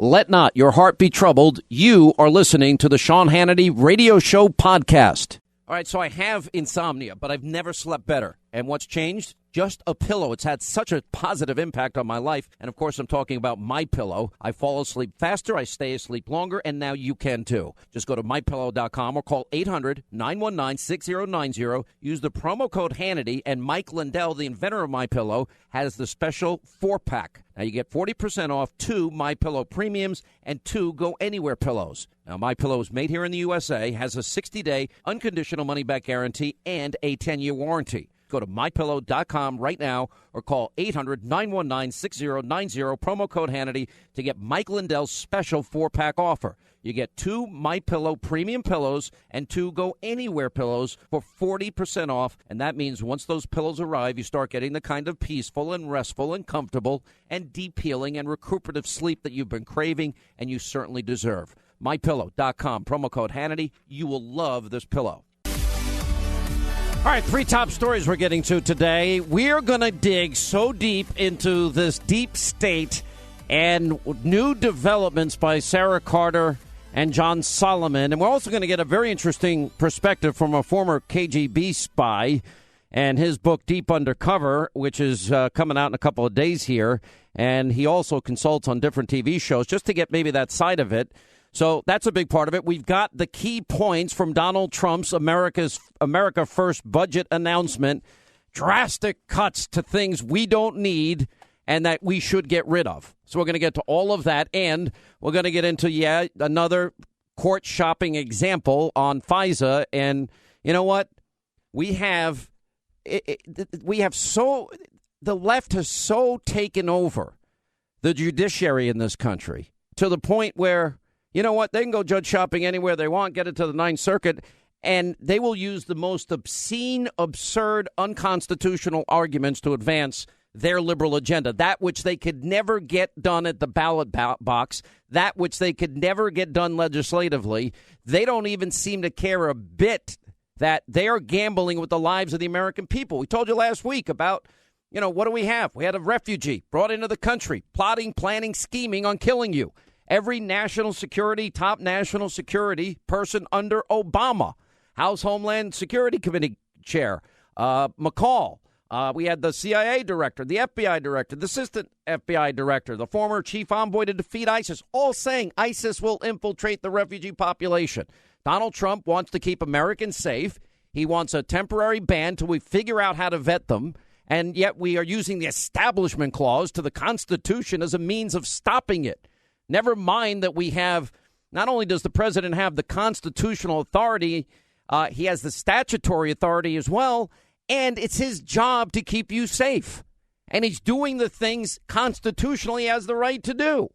Let not your heart be troubled. You are listening to the Sean Hannity Radio Show podcast. All right, so I have insomnia, but I've never slept better. And what's changed? Just a pillow. It's had such a positive impact on my life. And, of course, I'm talking about MyPillow. I fall asleep faster, I stay asleep longer, and now you can, too. Just go to MyPillow.com or call 800-919-6090. Use the promo code Hannity, and Mike Lindell, the inventor of MyPillow, has the special 4-pack. Now, you get 40% off 2 MyPillow Premiums and 2 Go Anywhere pillows. Now, MyPillow is made here in the USA, has a 60-day unconditional money-back guarantee, and a 10-year warranty. Go to MyPillow.com right now or call 800-919-6090, promo code Hannity, to get Mike Lindell's special 4-pack offer. You get 2 MyPillow premium pillows and 2 Go Anywhere pillows for 40% off. And that means once those pillows arrive, you start getting the kind of peaceful and restful and comfortable and deep healing and recuperative sleep that you've been craving and you certainly deserve. MyPillow.com, promo code Hannity. You will love this pillow. All right, 3 top stories we're getting to today. We're going to dig so deep into this deep state and new developments by Sarah Carter and John Solomon. And we're also going to get a very interesting perspective from a former KGB spy and his book, Deep Undercover, which is coming out in a couple of days here. And he also consults on different TV shows just to get maybe that side of it. So that's a big part of it. We've got the key points from Donald Trump's America First budget announcement. Drastic cuts to things we don't need and that we should get rid of. So we're going to get to all of that. And we're going to get into, another court shopping example on FISA. And you know what? The left has so taken over the judiciary in this country to the point where, you know what? They can go judge shopping anywhere they want, get it to the Ninth Circuit, and they will use the most obscene, absurd, unconstitutional arguments to advance their liberal agenda. That which they could never get done at the ballot box, that which they could never get done legislatively. They don't even seem to care a bit that they are gambling with the lives of the American people. We told you last week about, what do we have? We had a refugee brought into the country, plotting, planning, scheming on killing you. Every top national security person under Obama, House Homeland Security Committee Chair, McCall. We had the CIA director, the FBI director, the assistant FBI director, the former chief envoy to defeat ISIS, all saying ISIS will infiltrate the refugee population. Donald Trump wants to keep Americans safe. He wants a temporary ban till we figure out how to vet them. And yet we are using the Establishment Clause to the Constitution as a means of stopping it. Never mind that we have, not only does the president have the constitutional authority, he has the statutory authority as well, and it's his job to keep you safe. And he's doing the things constitutionally he has the right to do.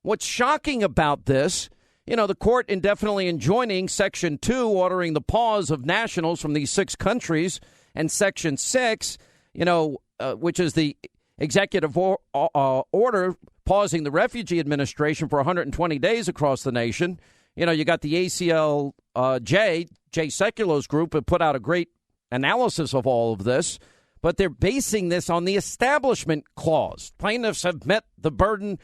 What's shocking about this, the court indefinitely enjoining Section 2, ordering the pause of nationals from these 6 countries, and Section 6, which is the executive order pausing the refugee administration for 120 days across the nation. You got the ACLJ, Jay Sekulo's group, have put out a great analysis of all of this, but they're basing this on the Establishment Clause. Plaintiffs have met the burden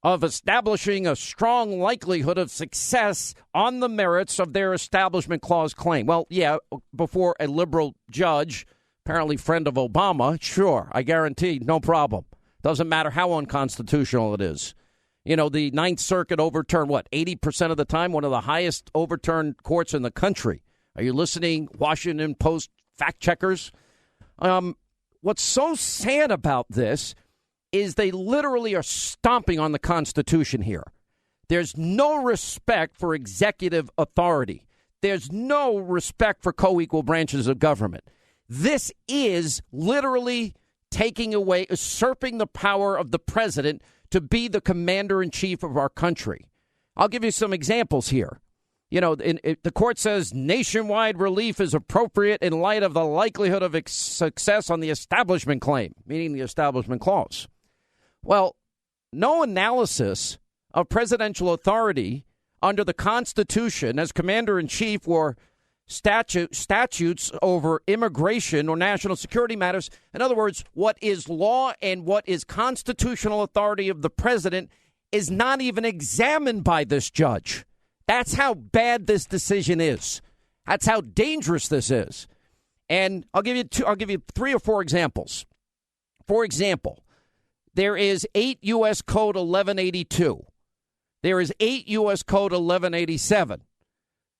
of establishing a strong likelihood of success on the merits of their Establishment Clause claim. Well, yeah, before a liberal judge, apparently friend of Obama, sure, I guarantee, no problem. Doesn't matter how unconstitutional it is. The Ninth Circuit overturned, 80% of the time, one of the highest overturned courts in the country. Are you listening, Washington Post fact checkers? What's so sad about this is they literally are stomping on the Constitution here. There's no respect for executive authority. There's no respect for co-equal branches of government. This is literally taking away, usurping the power of the president to be the commander-in-chief of our country. I'll give you some examples here. The court says nationwide relief is appropriate in light of the likelihood of success on the establishment claim, meaning the Establishment Clause. Well, no analysis of presidential authority under the Constitution as commander-in-chief or statutes over immigration or national security matters. In other words, what is law and what is constitutional authority of the president is not even examined by this judge. That's how bad this decision is. That's how dangerous this is. And I'll give you 3 or 4 examples. For example, there is 8 U.S. Code 1182. There is 8 U.S. Code 1187,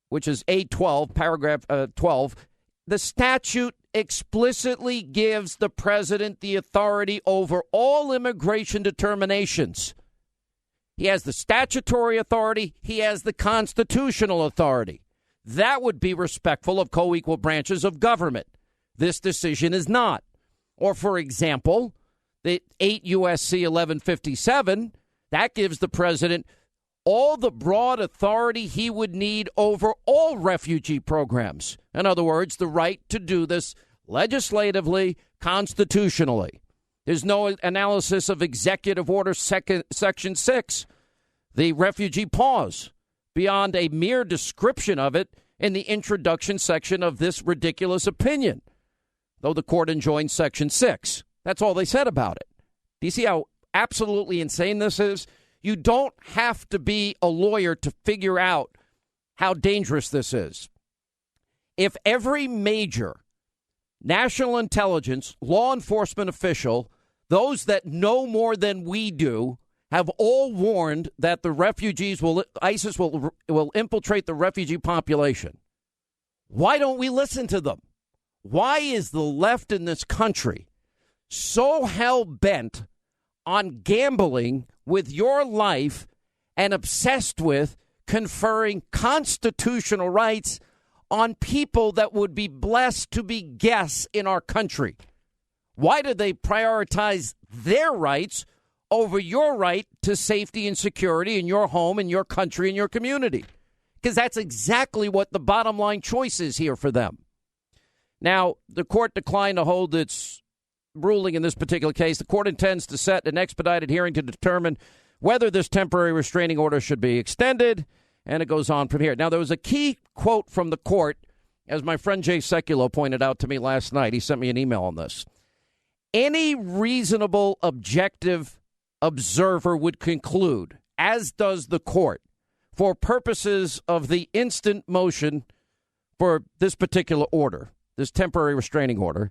which is 812, paragraph 12. The statute explicitly gives the president the authority over all immigration determinations. He has the statutory authority. He has the constitutional authority. That would be respectful of co-equal branches of government. This decision is not. Or, for example, the 8 U.S.C. 1157, that gives the president all the broad authority he would need over all refugee programs. In other words, the right to do this legislatively, constitutionally. There's no analysis of Executive Order Section 6, the refugee pause, beyond a mere description of it in the introduction section of this ridiculous opinion, though the court enjoined Section 6. That's all they said about it. Do you see how absolutely insane this is? You don't have to be a lawyer to figure out how dangerous this is. If every major national intelligence, law enforcement official, those that know more than we do, have all warned that the refugees ISIS will infiltrate the refugee population, why don't we listen to them? Why is the left in this country so hell-bent on gambling with your life and obsessed with conferring constitutional rights on people that would be blessed to be guests in our country? Why do they prioritize their rights over your right to safety and security in your home, in your country, in your community? Because that's exactly what the bottom line choice is here for them. Now, the court declined to hold its ruling in this particular case. The court intends to set an expedited hearing to determine whether this temporary restraining order should be extended, and it goes on from here. Now, there was a key quote from the court, as my friend Jay Sekulow pointed out to me last night. He sent me an email on this. Any reasonable, objective observer would conclude, as does the court, for purposes of the instant motion for this particular order, this temporary restraining order,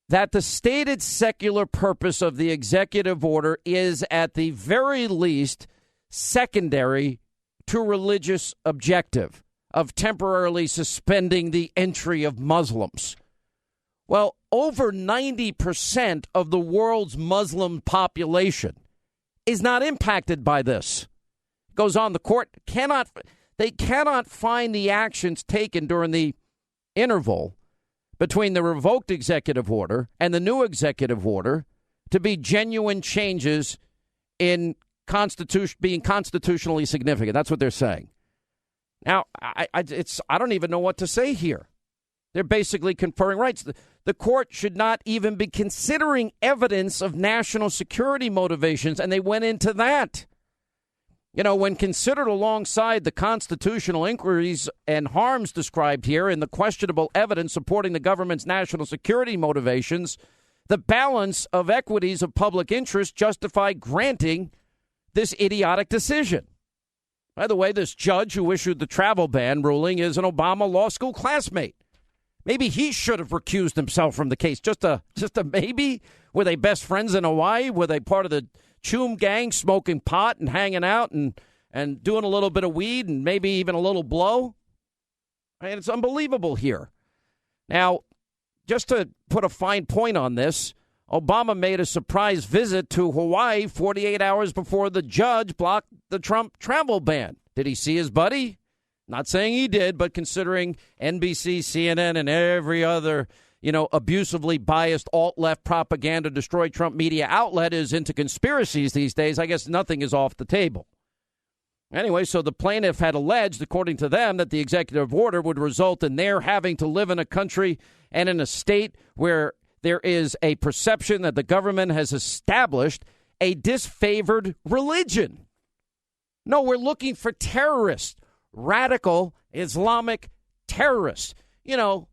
that the stated secular purpose of the executive order is at the very least secondary to religious objective of temporarily suspending the entry of Muslims. Well, over 90% of the world's Muslim population is not impacted by this. Goes on, the court cannot find the actions taken during the interval between the revoked executive order and the new executive order to be genuine changes in being constitutionally significant. That's what they're saying. Now, I don't even know what to say here. They're basically conferring rights. The court should not even be considering evidence of national security motivations, and they went into that. You know, when considered alongside the constitutional inquiries and harms described here and the questionable evidence supporting the government's national security motivations, the balance of equities of public interest justify granting this idiotic decision. By the way, this judge who issued the travel ban ruling is an Obama law school classmate. Maybe he should have recused himself from the case. Just a maybe? Were they best friends in Hawaii? Were they part of the Choom gang, smoking pot and hanging out and doing a little bit of weed and maybe even a little blow? I mean, it's unbelievable here. Now, just to put a fine point on this, Obama made a surprise visit to Hawaii 48 hours before the judge blocked the Trump travel ban. Did he see his buddy? Not saying he did, but considering NBC, CNN, and every other, abusively biased alt-left propaganda destroy Trump media outlet is into conspiracies these days, I guess nothing is off the table. Anyway, so the plaintiff had alleged, according to them, that the executive order would result in their having to live in a country and in a state where there is a perception that the government has established a disfavored religion. No, we're looking for terrorists, radical Islamic terrorists.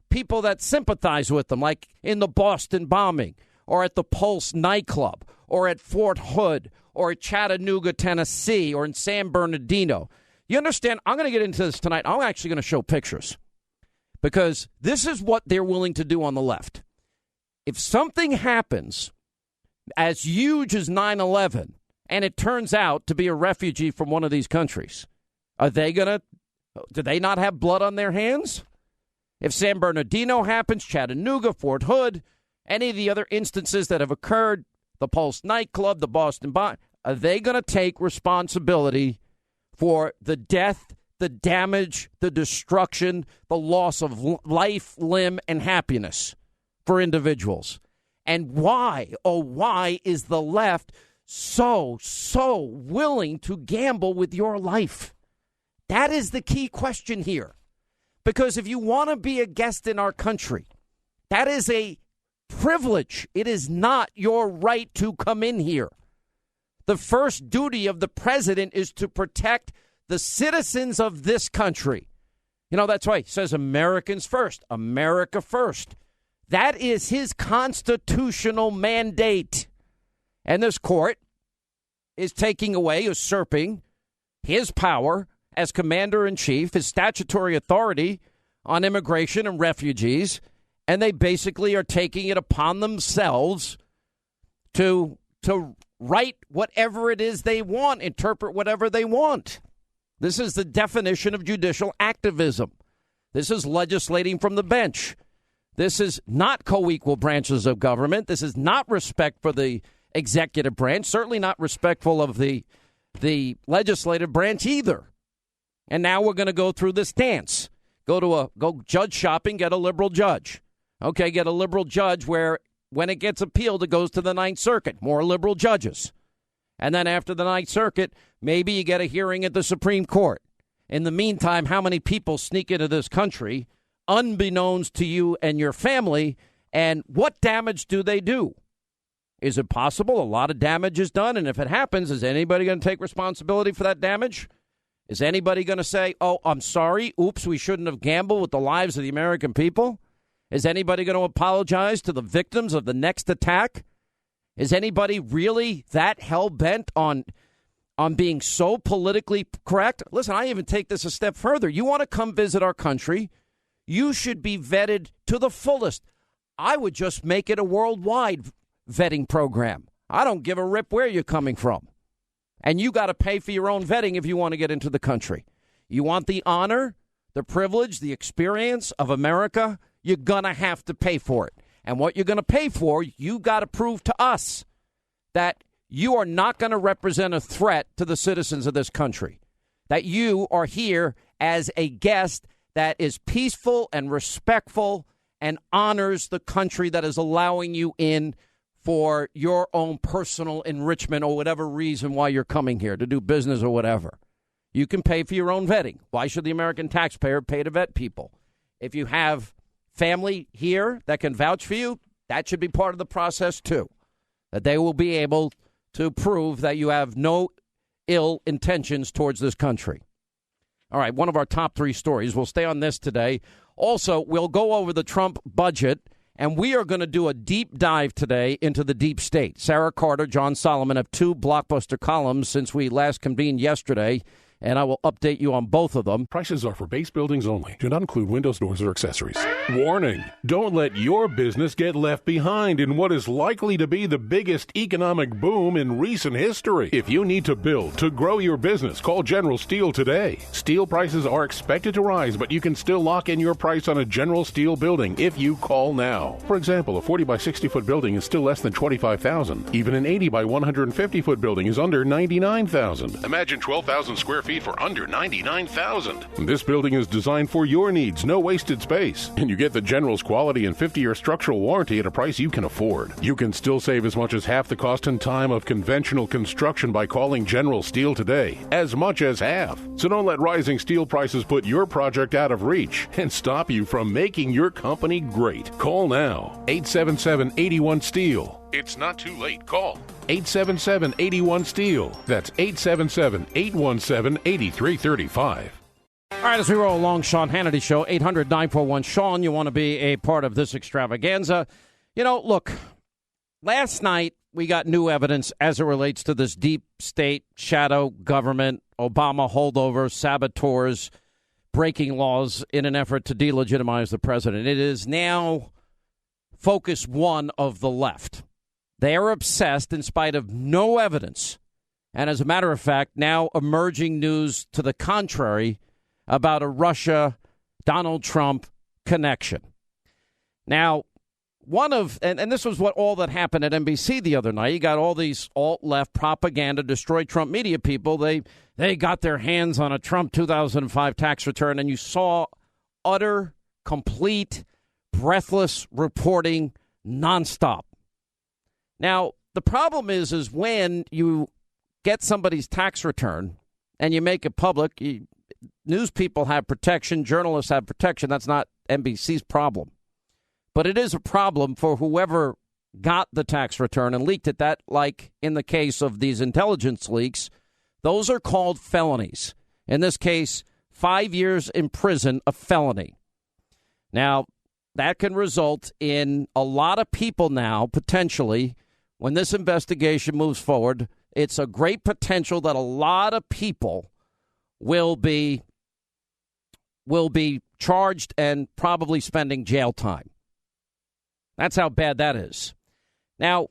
People that sympathize with them, like in the Boston bombing or at the Pulse nightclub or at Fort Hood or Chattanooga, Tennessee, or in San Bernardino. You understand? I'm going to get into this tonight. I'm actually going to show pictures because this is what they're willing to do on the left. If something happens as huge as 9/11 and it turns out to be a refugee from one of these countries, do they not have blood on their hands? If San Bernardino happens, Chattanooga, Fort Hood, any of the other instances that have occurred, the Pulse nightclub, the Boston Bomb, are they going to take responsibility for the death, the damage, the destruction, the loss of life, limb, and happiness for individuals? And why, oh, why is the left so willing to gamble with your life? That is the key question here. Because if you want to be a guest in our country, that is a privilege. It is not your right to come in here. The first duty of the president is to protect the citizens of this country. You know, that's right. He says Americans first, America first. That is his constitutional mandate. And this court is taking away, usurping his power as commander-in-chief, his statutory authority on immigration and refugees, and they basically are taking it upon themselves to write whatever it is they want, interpret whatever they want. This is the definition of judicial activism. This is legislating from the bench. This is not co-equal branches of government. This is not respect for the executive branch, certainly not respectful of the legislative branch either. And now we're going to go through this dance. Go judge shopping, get a liberal judge. Okay, get a liberal judge where when it gets appealed, it goes to the Ninth Circuit. More liberal judges. And then after the Ninth Circuit, maybe you get a hearing at the Supreme Court. In the meantime, how many people sneak into this country unbeknownst to you and your family, and what damage do they do? Is it possible a lot of damage is done? And if it happens, is anybody going to take responsibility for that damage? Is anybody going to say, oh, I'm sorry, oops, we shouldn't have gambled with the lives of the American people? Is anybody going to apologize to the victims of the next attack? Is anybody really that hell-bent on being so politically correct? Listen, I even take this a step further. You want to come visit our country, you should be vetted to the fullest. I would just make it a worldwide vetting program. I don't give a rip where you're coming from. And you got to pay for your own vetting if you want to get into the country. You want the honor, the privilege, the experience of America, you're going to have to pay for it. And what you're going to pay for, you got to prove to us that you are not going to represent a threat to the citizens of this country, that you are here as a guest that is peaceful and respectful and honors the country that is allowing you in for your own personal enrichment or whatever reason why you're coming here to do business or whatever. You can pay for your own vetting. Why should the American taxpayer pay to vet people? If you have family here that can vouch for you, that should be part of the process too, that they will be able to prove that you have no ill intentions towards this country. All right, one of our top three stories. We'll stay on this today. Also, we'll go over the Trump budget. And we are going to do a deep dive today into the deep state. Sarah Carter, John Solomon have two blockbuster columns since we last convened yesterday, and I will update you on both of them. Prices are for base buildings only. Do not include windows, doors, or accessories. Warning! Don't let your business get left behind in what is likely to be the biggest economic boom in recent history. If you need to build to grow your business, call General Steel today. Steel prices are expected to rise, but you can still lock in your price on a General Steel building if you call now. For example, a 40 by 60 foot building is still less than $25,000. Even an 80 by 150 foot building is under $99,000. Imagine 12,000 square feet for under $99,000. This building is designed for your needs, no wasted space. And you get the General's quality and 50-year structural warranty at a price you can afford. You can still save as much as half the cost and time of conventional construction by calling General Steel today. As much as half. So don't let rising steel prices put your project out of reach and stop you from making your company great. Call now. 877-81-STEEL. It's not too late. Call 877-81-STEEL. That's 877-817-8335. All right, as we roll along, Sean Hannity Show, 800-941-SEAN. You want to be a part of this extravaganza. You know, look, last night we got new evidence as it relates to this deep state shadow government, Obama holdovers, saboteurs, breaking laws in an effort to delegitimize the president. It is now focus one of the left. They are obsessed in spite of no evidence. And as a matter of fact, now emerging news to the contrary about a Russia-Donald Trump connection. Now, and this was what all that happened at NBC the other night. You got all these alt-left propaganda, destroy Trump media people. They got their hands on a Trump 2005 tax return, and you saw utter, complete, breathless reporting nonstop. Now, the problem is when you get somebody's tax return and you make it public, news people have protection, journalists have protection. That's not NBC's problem. But it is a problem for whoever got the tax return and leaked it. That, like in the case of these intelligence leaks, those are called felonies. In this case, 5 years in prison, a felony. Now, that can result in a lot of people now, potentially, when this investigation moves forward, it's a great potential that a lot of people will be charged and probably spending jail time. That's how bad that is. Now,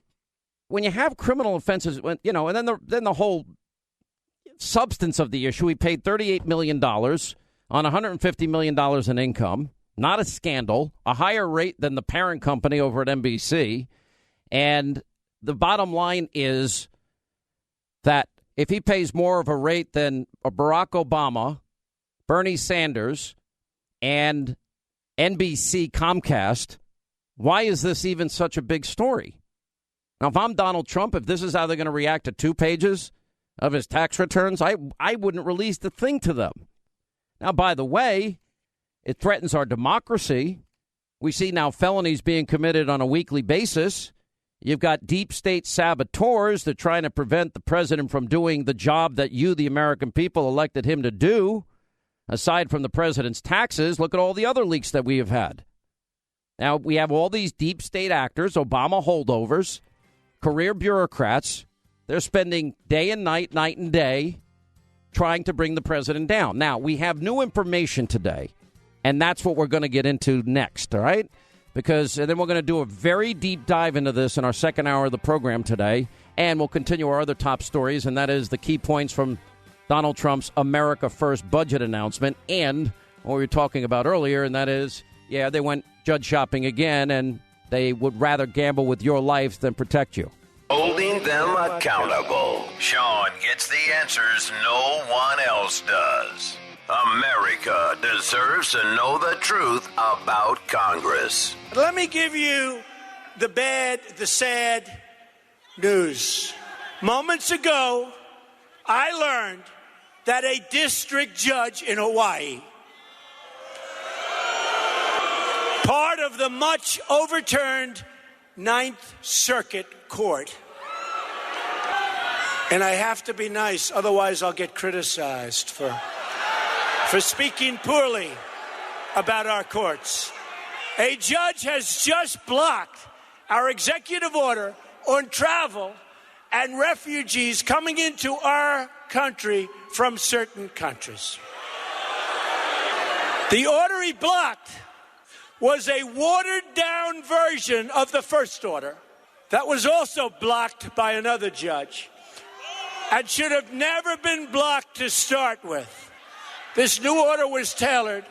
when you have criminal offenses, and then the whole substance of the issue, we paid $38 million on $150 million in income. Not a scandal, a higher rate than the parent company over at NBC. And the bottom line is that if he pays more of a rate than Barack Obama, Bernie Sanders, and NBC Comcast, why is this even such a big story? Now, if I'm Donald Trump, if this is how they're going to react to 2 pages of his tax returns, I wouldn't release the thing to them. Now, by the way, it threatens our democracy. We see now felonies being committed on a weekly basis. You've got deep state saboteurs that are trying to prevent the president from doing the job that you, the American people, elected him to do. Aside from the president's taxes, look at all the other leaks that we have had. Now, we have all these deep state actors, Obama holdovers, career bureaucrats. They're spending day and night, night and day, trying to bring the president down. Now, we have new information today, and that's what we're going to get into next, all right? And then we're going to do a very deep dive into this in our second hour of the program today, and we'll continue our other top stories, and that is the key points from Donald Trump's America First budget announcement and what we were talking about earlier, and that is, they went judge shopping again, and they would rather gamble with your life than protect you. Holding them accountable. Sean gets the answers no one else does. America deserves to know the truth about Congress. Let me give you the sad news. Moments ago, I learned that a district judge in Hawaii, part of the much overturned Ninth Circuit Court, and I have to be nice, otherwise I'll get criticized for speaking poorly about our courts. A judge has just blocked our executive order on travel and refugees coming into our country from certain countries. The order he blocked was a watered-down version of the first order that was also blocked by another judge and should have never been blocked to start with. This new order was tailored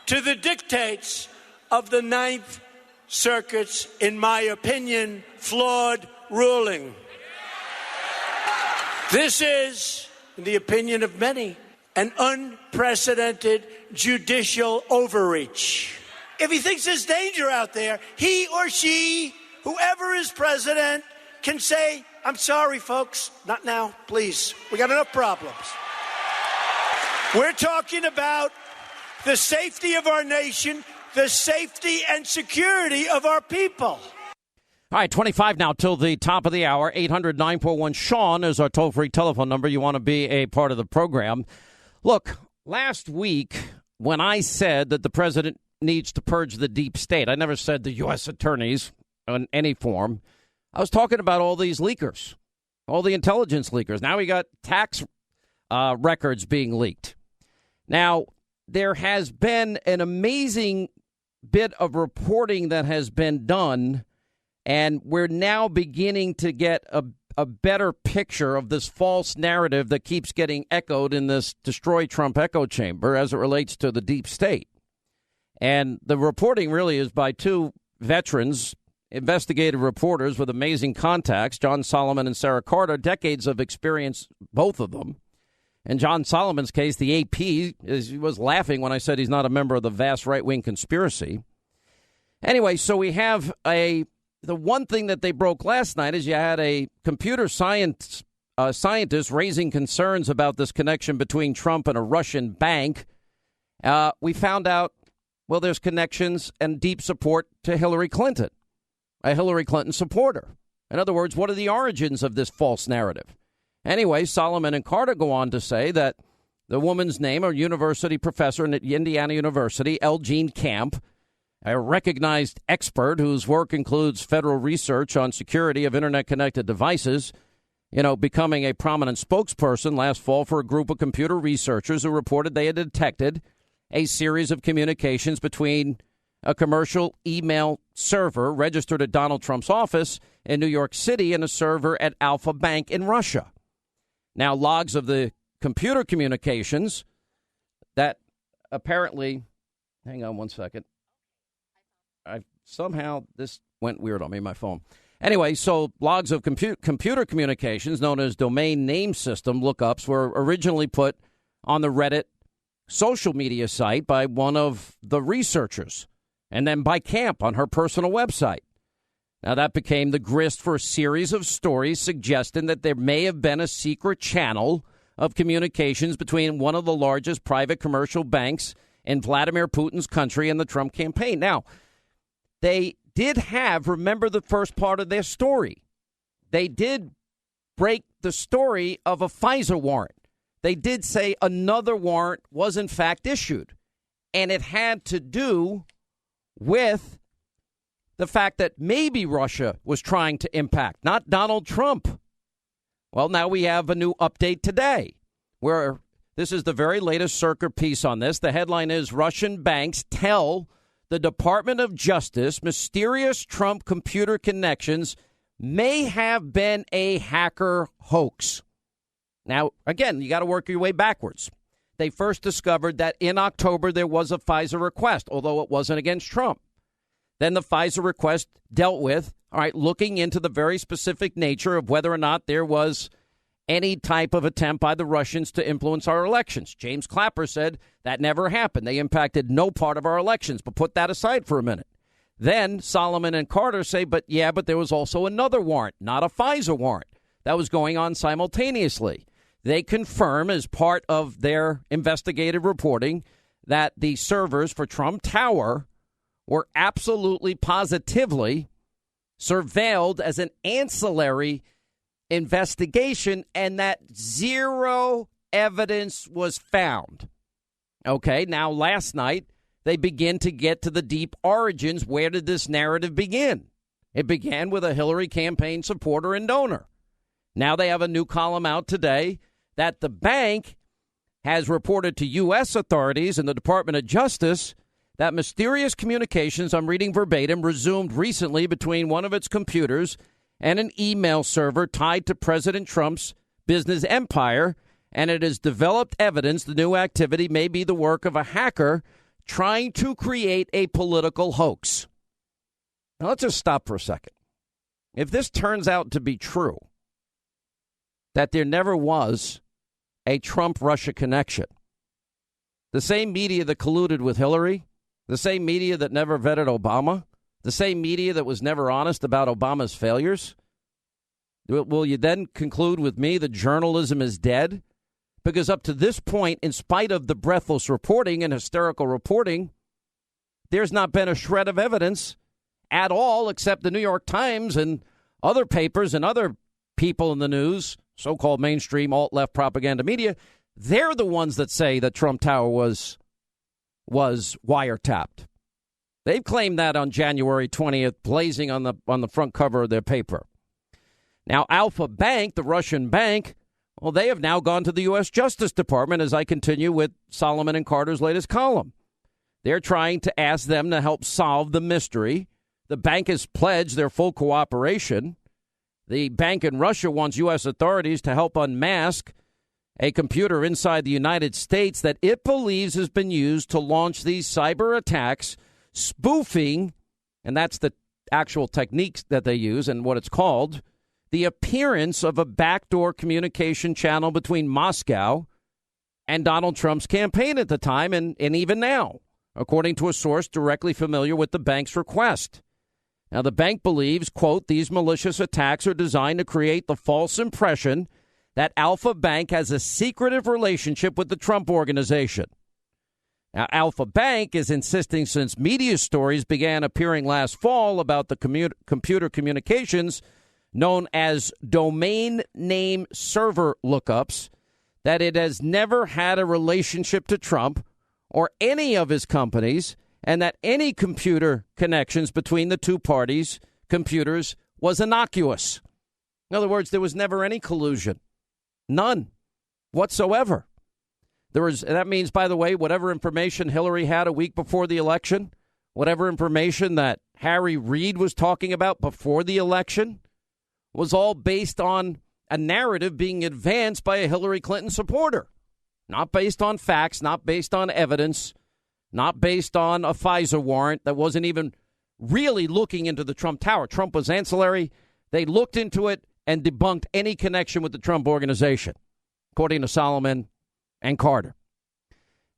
to the dictates of the Ninth Circuit's, in my opinion, flawed ruling. This is, in the opinion of many, an unprecedented judicial overreach. If he thinks there's danger out there, he or she, whoever is president, can say, I'm sorry, folks, not now, please. We got enough problems. We're talking about the safety of our nation, the safety and security of our people. All right, 25 now till the top of the hour. 800-941-SEAN is our toll-free telephone number. You want to be a part of the program. Look, last week when I said that the president needs to purge the deep state, I never said the U.S. attorneys in any form. I was talking about all these leakers, all the intelligence leakers. Now we got tax records being leaked. Now, there has been an amazing bit of reporting that has been done, and we're now beginning to get a better picture of this false narrative that keeps getting echoed in this Destroy Trump echo chamber as it relates to the deep state. And the reporting really is by two veterans, investigative reporters with amazing contacts, John Solomon and Sarah Carter, decades of experience, both of them. In John Solomon's case, the AP was laughing when I said he's not a member of the vast right-wing conspiracy. Anyway, so we have the one thing that they broke last night is you had a computer scientist raising concerns about this connection between Trump and a Russian bank. We found out, well, there's connections and deep support to Hillary Clinton, a Hillary Clinton supporter. In other words, what are the origins of this false narrative? Anyway, Solomon and Carter go on to say that the woman's name, a university professor at Indiana University, L. Jean Camp, a recognized expert whose work includes federal research on security of Internet-connected devices, becoming a prominent spokesperson last fall for a group of computer researchers who reported they had detected a series of communications between a commercial email server registered at Donald Trump's office in New York City and a server at Alpha Bank in Russia. Now, logs of the computer communications that apparently, hang on one second. Somehow this went weird on me, my phone. Anyway, so logs of computer communications known as domain name system lookups were originally put on the Reddit social media site by one of the researchers and then by Camp on her personal website. Now, that became the grist for a series of stories suggesting that there may have been a secret channel of communications between one of the largest private commercial banks in Vladimir Putin's country and the Trump campaign. Now, they did have, remember the first part of their story, they did break the story of a FISA warrant. They did say another warrant was in fact issued, and it had to do with the fact that maybe Russia was trying to impact, not Donald Trump. Well, now we have a new update today, where this is the very latest Circuit piece on this. The headline is Russian banks tell the Department of Justice mysterious Trump computer connections may have been a hacker hoax. Now, again, you got to work your way backwards. They first discovered that in October there was a FISA request, although it wasn't against Trump. Then the FISA request dealt with, looking into the very specific nature of whether or not there was any type of attempt by the Russians to influence our elections. James Clapper said that never happened. They impacted no part of our elections, but put that aside for a minute. Then Solomon and Carter say, but there was also another warrant, not a FISA warrant, that was going on simultaneously. They confirm as part of their investigative reporting that the servers for Trump Tower were absolutely positively surveilled as an ancillary investigation and that zero evidence was found. Okay, now last night they begin to get to the deep origins. Where did this narrative begin? It began with a Hillary campaign supporter and donor. Now they have a new column out today that the bank has reported to U.S. authorities and the Department of Justice that mysterious communications, I'm reading verbatim, resumed recently between one of its computers and an email server tied to President Trump's business empire, and it has developed evidence the new activity may be the work of a hacker trying to create a political hoax. Now, let's just stop for a second. If this turns out to be true, that there never was a Trump-Russia connection, the same media that colluded with Hillary, the same media that never vetted Obama, the same media that was never honest about Obama's failures, will you then conclude with me that journalism is dead? Because up to this point, in spite of the breathless reporting and hysterical reporting, there's not been a shred of evidence at all, except the New York Times and other papers and other people in the news, so-called mainstream alt-left propaganda media. They're the ones that say that Trump Tower was wiretapped. They've claimed that on January 20th, blazing on the front cover of their paper. Now, Alpha Bank, the Russian bank, well, they have now gone to the U.S. Justice Department as I continue with Solomon and Carter's latest column. They're trying to ask them to help solve the mystery. The bank has pledged their full cooperation. The bank in Russia wants U.S. authorities to help unmask a computer inside the United States that it believes has been used to launch these cyber attacks, spoofing, and that's the actual techniques that they use and what it's called, the appearance of a backdoor communication channel between Moscow and Donald Trump's campaign at the time and even now, according to a source directly familiar with the bank's request. Now, the bank believes, quote, these malicious attacks are designed to create the false impression that Alpha Bank has a secretive relationship with the Trump organization. Now, Alpha Bank is insisting since media stories began appearing last fall about the computer communications known as domain name server lookups, that it has never had a relationship to Trump or any of his companies, and that any computer connections between the two parties' computers was innocuous. In other words, there was never any collusion. None whatsoever. That means, by the way, whatever information Hillary had a week before the election, whatever information that Harry Reid was talking about before the election, was all based on a narrative being advanced by a Hillary Clinton supporter. Not based on facts, not based on evidence, not based on a FISA warrant that wasn't even really looking into the Trump Tower. Trump was ancillary. They looked into it and debunked any connection with the Trump organization, according to Solomon and Carter.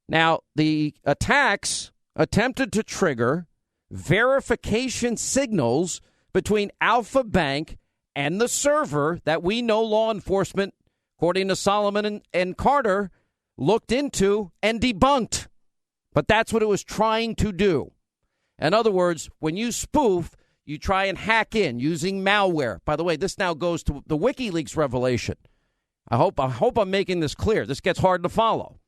Now, the attacks attempted to trigger verification signals between Alpha Bank and the server that we know law enforcement, according to Solomon and Carter, looked into and debunked. But that's what it was trying to do. In other words, when you spoof, you try and hack in using malware. By the way, this now goes to the WikiLeaks revelation. I hope I'm making this clear. This gets hard to follow.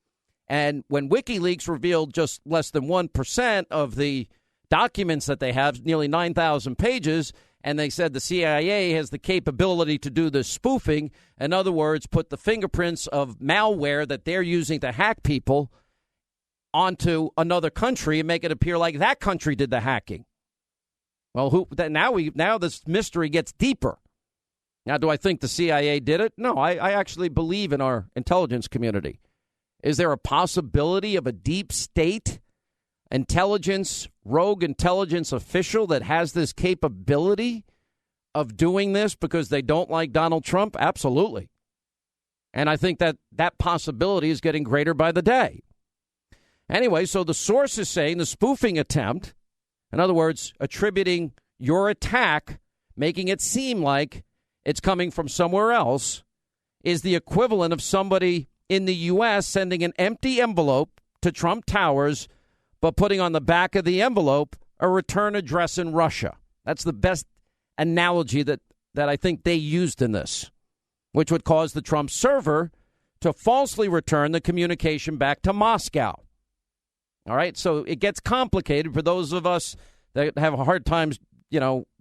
And when WikiLeaks revealed just less than 1% of the documents that they have, nearly 9,000 pages, and they said the CIA has the capability to do this spoofing, in other words, put the fingerprints of malware that they're using to hack people onto another country and make it appear like that country did the hacking. Well, now this mystery gets deeper. Now, do I think the CIA did it? No, I actually believe in our intelligence community. Is there a possibility of a deep state rogue intelligence official that has this capability of doing this because they don't like Donald Trump? Absolutely. And I think that possibility is getting greater by the day. Anyway, so the source is saying the spoofing attempt, in other words, attributing your attack, making it seem like it's coming from somewhere else, is the equivalent of somebody in the U.S. sending an empty envelope to Trump Towers, but putting on the back of the envelope a return address in Russia. That's the best analogy that I think they used in this, which would cause the Trump server to falsely return the communication back to Moscow. All right, so it gets complicated for those of us that have hard times,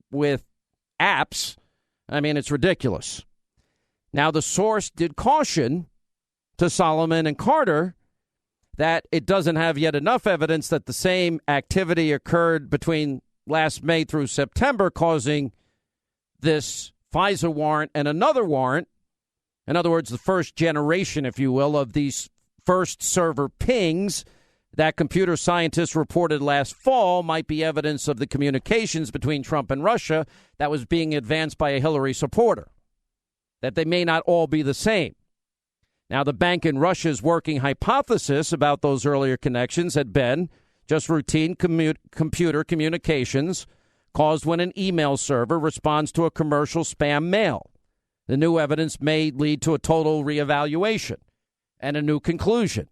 with apps. I mean, it's ridiculous. Now, the source did caution to Solomon and Carter that it doesn't have yet enough evidence that the same activity occurred between last May through September, causing this FISA warrant and another warrant. In other words, the first generation, if you will, of these first server pings that computer scientists reported last fall might be evidence of the communications between Trump and Russia that was being advanced by a Hillary supporter, that they may not all be the same. Now, the bank in Russia's working hypothesis about those earlier connections had been just routine computer communications caused when an email server responds to a commercial spam mail. The new evidence may lead to a total reevaluation and a new conclusion.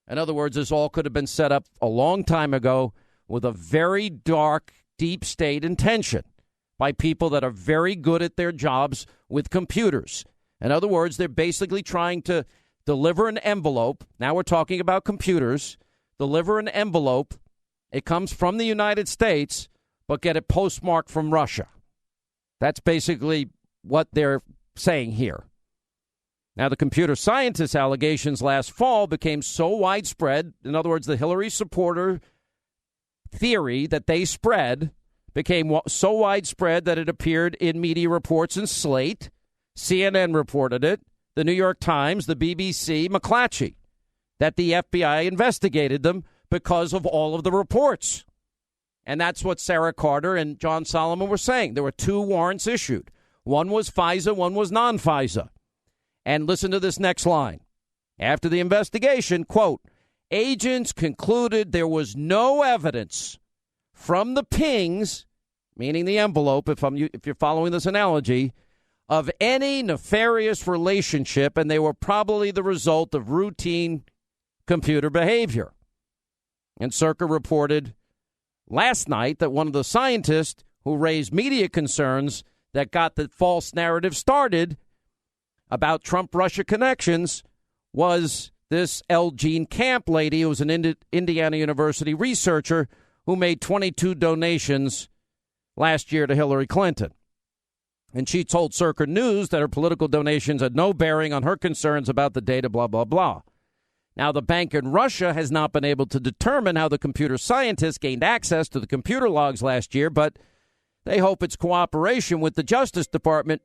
In other words, this all could have been set up a long time ago with a very dark, deep state intention by people that are very good at their jobs with computers. In other words, they're basically trying to deliver an envelope. Now we're talking about computers. Deliver an envelope. It comes from the United States, but get it postmarked from Russia. That's basically what they're saying here. Now, the computer scientist allegations last fall became so widespread, in other words, the Hillary supporter theory that they spread became so widespread that it appeared in media reports in Slate. CNN reported it, the New York Times, the BBC, McClatchy, that the FBI investigated them because of all of the reports. And that's what Sarah Carter and John Solomon were saying. There were 2 warrants issued. One was FISA, one was non-FISA. And listen to this next line. After the investigation, quote, agents concluded there was no evidence from the pings, meaning the envelope, if you're following this analogy, of any nefarious relationship, and they were probably the result of routine computer behavior. And Circa reported last night that one of the scientists who raised media concerns that got the false narrative started about Trump-Russia connections was this L. Jean Camp lady, who was an Indiana University researcher who made 22 donations last year to Hillary Clinton. And she told Circa News that her political donations had no bearing on her concerns about the data, blah, blah, blah. Now, the bank in Russia has not been able to determine how the computer scientists gained access to the computer logs last year, but they hope its cooperation with the Justice Department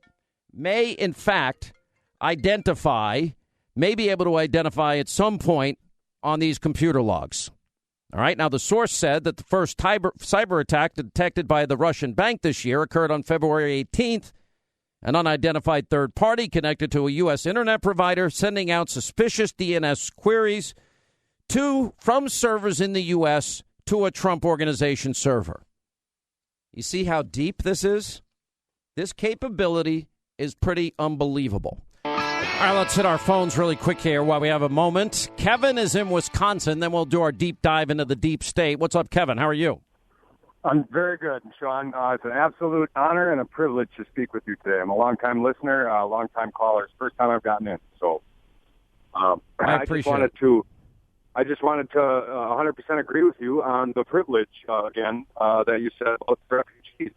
may, in fact, may be able to identify at some point on these computer logs. All right. Now, the source said that the first cyber attack detected by the Russian bank this year occurred on February 18th. An unidentified third party connected to a U.S. internet provider sending out suspicious DNS queries from servers in the U.S. to a Trump Organization server. You see how deep this is? This capability is pretty unbelievable. All right, let's hit our phones really quick here while we have a moment. Kevin is in Wisconsin. Then we'll do our deep dive into the deep state. What's up, Kevin? How are you? I'm very good, Sean. It's an absolute honor and a privilege to speak with you today. I'm a longtime listener, a longtime caller. It's the first time I've gotten in. So I appreciate it. I just wanted to 100% agree with you on the privilege, again, that you said about the refugees.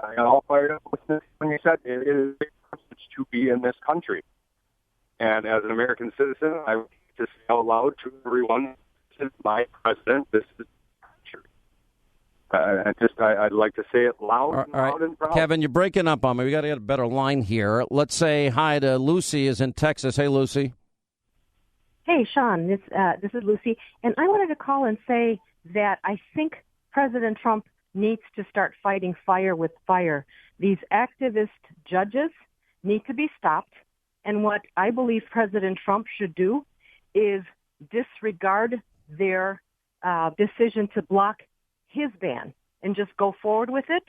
I got all fired up with this when you said it is a privilege to be in this country. And as an American citizen, I would just say out loud to everyone, this is my president, this is I'd like to say it loud and proud. Kevin, you're breaking up on me. We got to get a better line here. Let's say hi to Lucy is in Texas. Hey, Lucy. Hey, Sean. This is Lucy. And I wanted to call and say that I think President Trump needs to start fighting fire with fire. These activist judges need to be stopped. And what I believe President Trump should do is disregard their decision to block his ban and just go forward with it.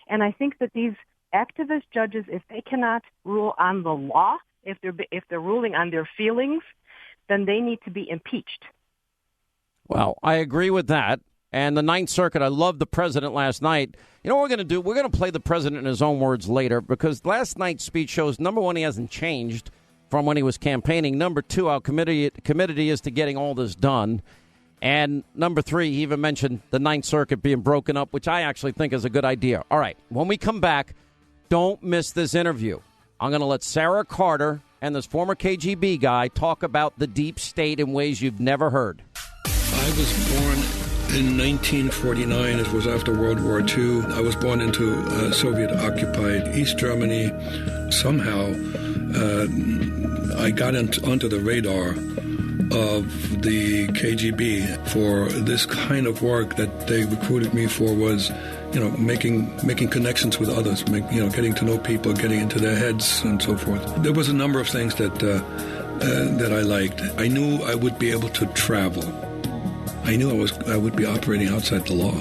And I think that these activist judges, if they cannot rule on the law, if they're ruling on their feelings, then they need to be impeached. Well, I agree with that. And the Ninth Circuit, I loved the president last night. You know what we're going to do? We're going to play the president in his own words later, because last night's speech shows, number one, he hasn't changed from when he was campaigning. Number two, how committed he is to getting all this done. And number three, he even mentioned the Ninth Circuit being broken up, which I actually think is a good idea. All right, when we come back, don't miss this interview. I'm going to let Sarah Carter and this former KGB guy talk about the deep state in ways you've never heard. I was born in 1949. It was after World War II. I was born into Soviet-occupied East Germany. Somehow, I got onto the radar of the KGB for this kind of work that they recruited me for was, making connections with others, getting to know people, getting into their heads and so forth. There was a number of things that I liked. I knew I would be able to travel. I knew I would be operating outside the law.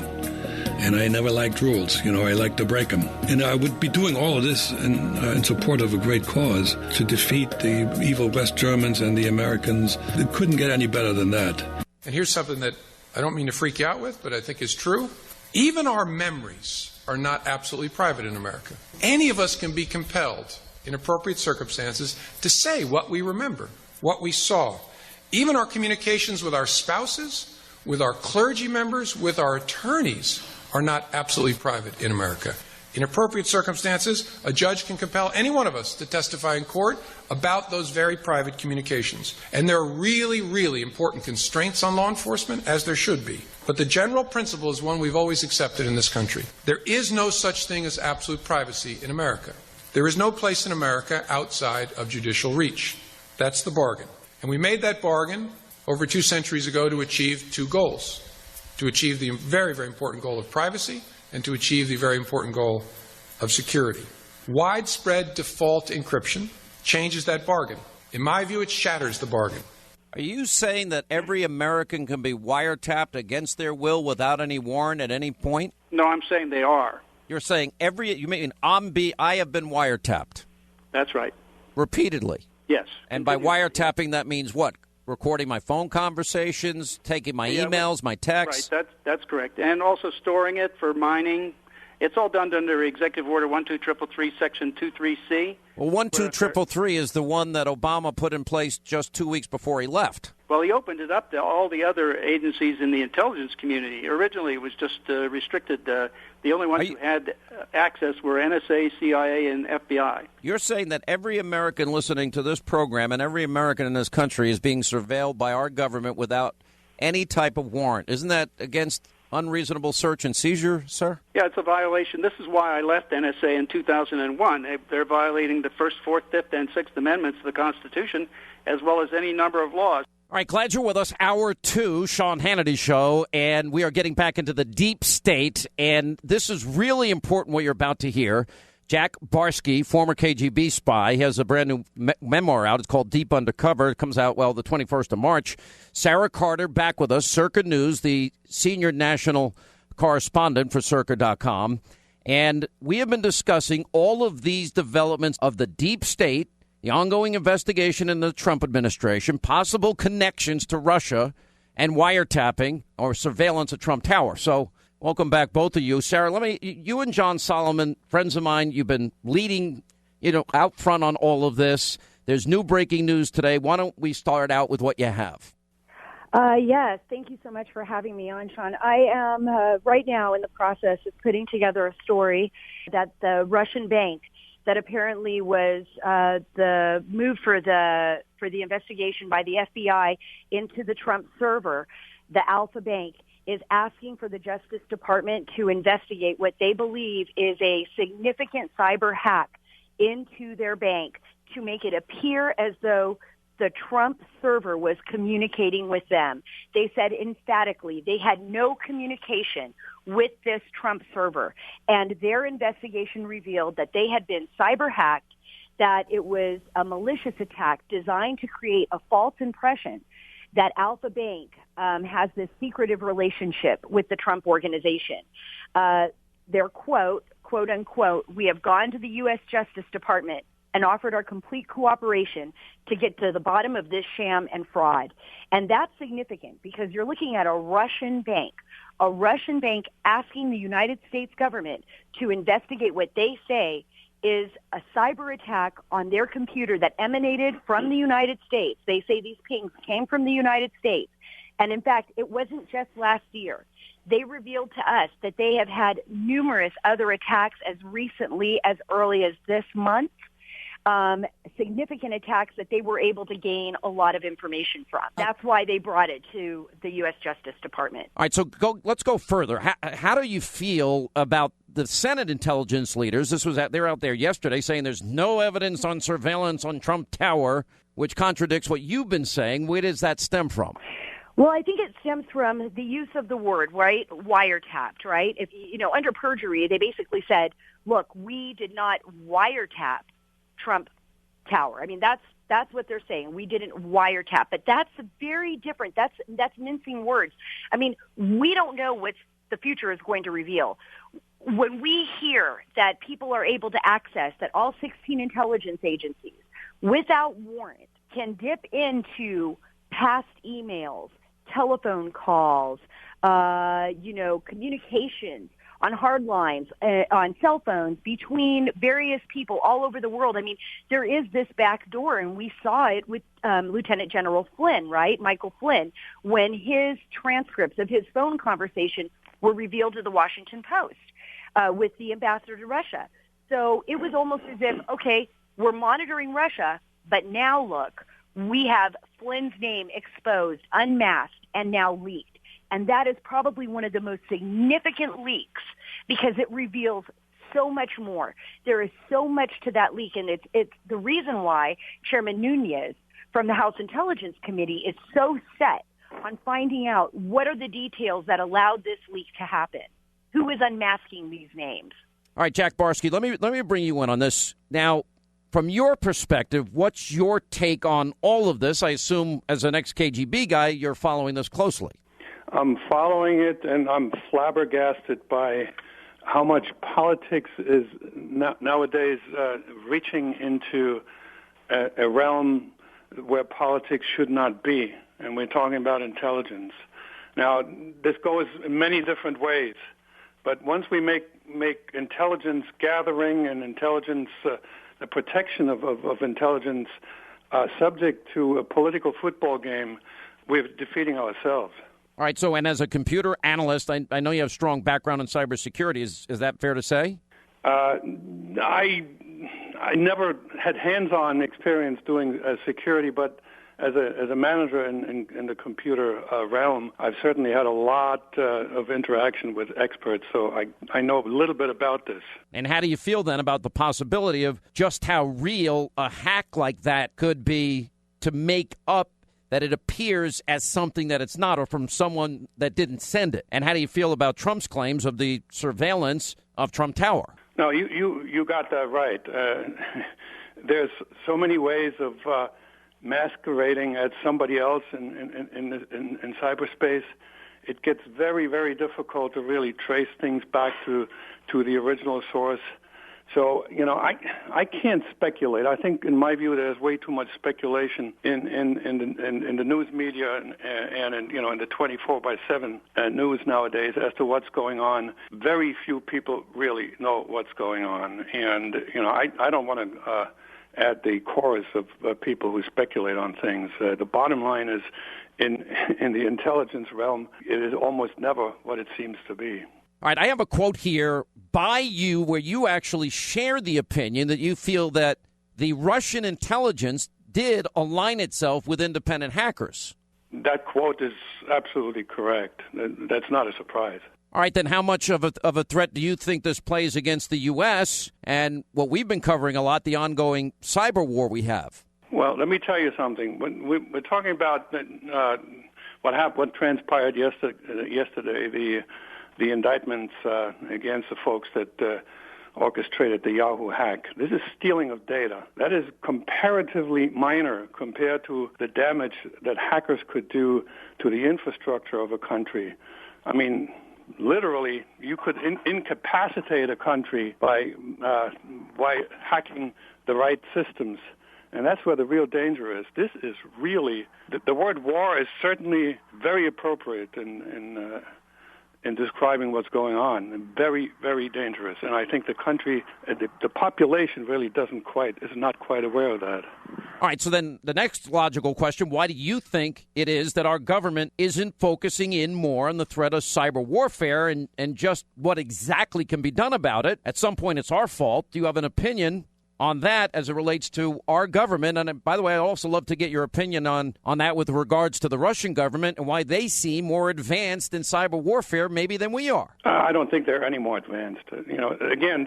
And I never liked rules. I liked to break them. And I would be doing all of this in support of a great cause to defeat the evil West Germans and the Americans. It couldn't get any better than that. And here's something that I don't mean to freak you out with, but I think is true. Even our memories are not absolutely private in America. Any of us can be compelled, in appropriate circumstances, to say what we remember, what we saw. Even our communications with our spouses, with our clergy members, with our attorneys, are not absolutely private in America. In appropriate circumstances, a judge can compel any one of us to testify in court about those very private communications. And there are really, really important constraints on law enforcement, as there should be. But the general principle is one we've always accepted in this country. There is no such thing as absolute privacy in America. There is no place in America outside of judicial reach. That's the bargain. And we made that bargain over 2 centuries ago to achieve 2 goals. To achieve the very, very important goal of privacy and to achieve the very important goal of security. Widespread default encryption changes that bargain. In my view, it shatters the bargain. Are you saying that every American can be wiretapped against their will without any warrant at any point? No, I'm saying they are. You're saying I have been wiretapped? That's right. Repeatedly? Yes. And by wiretapping, that means what? Recording my phone conversations, taking my emails, my texts? Right, that's correct. And also storing it for mining. It's all done under Executive Order 12333, Section 23C. Well, 12333 is the one that Obama put in place just 2 weeks before he left. Well, he opened it up to all the other agencies in the intelligence community. Originally, it was just restricted. The only ones who had access were NSA, CIA, and FBI. You're saying that every American listening to this program and every American in this country is being surveilled by our government without any type of warrant. Isn't that against unreasonable search and seizure, sir? Yeah, it's a violation. This is why I left NSA in 2001. They're violating the First, Fourth, Fifth, and Sixth Amendments of the Constitution, as well as any number of laws. All right, glad you're with us. Hour 2, Sean Hannity Show, and we are getting back into the deep state, and this is really important what you're about to hear. Jack Barsky, former KGB spy, has a brand new memoir out. It's called Deep Undercover. It comes out, the 21st of March. Sarah Carter back with us, Circa News, the senior national correspondent for Circa.com. And we have been discussing all of these developments of the deep state, the ongoing investigation in the Trump administration, possible connections to Russia, and wiretapping or surveillance at Trump Tower. So welcome back, both of you. Sarah, you and John Solomon, friends of mine, you've been leading, out front on all of this. There's new breaking news today. Why don't we start out with what you have? Yes, thank you so much for having me on, Sean. I am right now in the process of putting together a story that the Russian bank that apparently was the move for the investigation by the FBI into the Trump server, the Alpha Bank, is asking for the Justice Department to investigate what they believe is a significant cyber hack into their bank to make it appear as though the Trump server was communicating with them. They said emphatically they had no communication with this Trump server, and their investigation revealed that they had been cyber hacked, that it was a malicious attack designed to create a false impression that Alpha Bank has this secretive relationship with the Trump organization. Their quote unquote, "We have gone to the U.S. Justice Department and offered our complete cooperation to get to the bottom of this sham and fraud." And that's significant because you're looking at a Russian bank asking the United States government to investigate what they say is a cyber attack on their computer that emanated from the United States. They say these pings came from the United States. And in fact, it wasn't just last year. They revealed to us that they have had numerous other attacks as recently as early as this month. Significant attacks that they were able to gain a lot of information from. That's why they brought it to the U.S. Justice Department. All right, so let's go further. How do you feel about the Senate intelligence leaders? They're out there yesterday saying there's no evidence on surveillance on Trump Tower, which contradicts what you've been saying. Where does that stem from? Well, I think it stems from the use of the word, right? Wiretapped, right? If under perjury, they basically said, look, we did not wiretap Trump Tower. I mean, that's what they're saying. We didn't wiretap, but that's very different. That's mincing words. I mean, we don't know what the future is going to reveal. When we hear that people are able to access, that all 16 intelligence agencies without warrant can dip into past emails, telephone calls, communications on hard lines, on cell phones between various people all over the world. I mean, there is this back door, and we saw it with Lieutenant General Flynn, right? Michael Flynn, when his transcripts of his phone conversation were revealed to the Washington Post. with the ambassador to Russia. So it was almost as if, okay, we're monitoring Russia, but now look, we have Flynn's name exposed, unmasked, and now leaked. And that is probably one of the most significant leaks because it reveals so much more. There is so much to that leak, and it's the reason why Chairman Nunes from the House Intelligence Committee is so set on finding out what are the details that allowed this leak to happen. Who is unmasking these names? All right, Jack Barsky, let me bring you in on this. Now, from your perspective, what's your take on all of this? I assume as an ex-KGB guy, you're following this closely. I'm following it, and I'm flabbergasted by how much politics is nowadays reaching into a realm where politics should not be, and we're talking about intelligence. Now, this goes in many different ways, but once we make intelligence gathering and intelligence, the protection of intelligence subject to a political football game, we're defeating ourselves. All right, so, and as a computer analyst, I know you have strong background in cybersecurity. Is that fair to say? I never had hands-on experience doing security, but as a manager in the computer realm, I've certainly had a lot of interaction with experts, so I know a little bit about this. And how do you feel then about the possibility of just how real a hack like that could be to make up that it appears as something that it's not, or from someone that didn't send it? And how do you feel about Trump's claims of the surveillance of Trump Tower? No, you got that right. There's so many ways of masquerading as somebody else in cyberspace. It gets very, very difficult to really trace things back to the original source. So, I can't speculate. I think, in my view, there's way too much speculation in the news media and in the 24/7 news nowadays as to what's going on. Very few people really know what's going on, and I don't want to add the chorus of people who speculate on things. The bottom line is, in the intelligence realm, it is almost never what it seems to be. All right, I have a quote here by you where you actually share the opinion that you feel that the Russian intelligence did align itself with independent hackers. That quote is absolutely correct. That's not a surprise. All right, then how much of a threat do you think this plays against the U.S. and what we've been covering a lot, the ongoing cyber war we have? Well, let me tell you something. When we're talking about what transpired yesterday, the indictments against the folks that orchestrated the Yahoo hack. This is stealing of data. That is comparatively minor compared to the damage that hackers could do to the infrastructure of a country. I mean, literally, you could incapacitate a country by hacking the right systems. And that's where the real danger is. This is really, the word war is certainly very appropriate in describing what's going on, and very, very dangerous. And I think the country, the population really is not quite aware of that. All right, so then the next logical question, why do you think it is that our government isn't focusing in more on the threat of cyber warfare and just what exactly can be done about it? At some point, it's our fault. Do you have an opinion on that as it relates to our government? And by the way, I'd also love to get your opinion on that with regards to the Russian government and why they seem more advanced in cyber warfare maybe than we are. I don't think they're any more advanced. Again,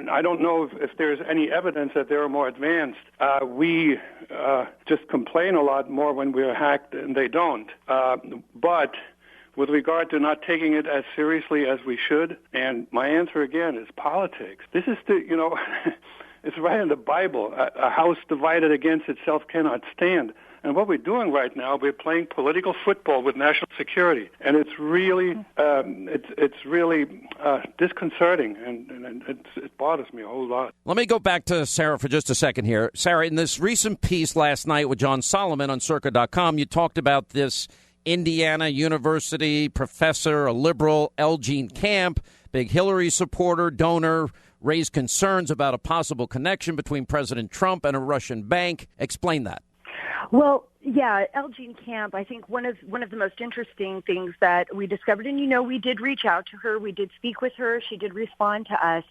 I don't know if there's any evidence that they're more advanced. We just complain a lot more when we're hacked and they don't. But with regard to not taking it as seriously as we should, and my answer again is politics. This is it's right in the Bible. A house divided against itself cannot stand. And what we're doing right now, we're playing political football with national security, and it's really disconcerting, and it bothers me a whole lot. Let me go back to Sarah for just a second here. Sarah, in this recent piece last night with John Solomon on Circa.com, you talked about this Indiana University professor, a liberal, Elgene Camp, big Hillary supporter, donor, raised concerns about a possible connection between President Trump and a Russian bank. Explain that. Well, Yeah, Elgene Camp, I think one of the most interesting things that we discovered, and we did reach out to her, we did speak with her, she did respond to us,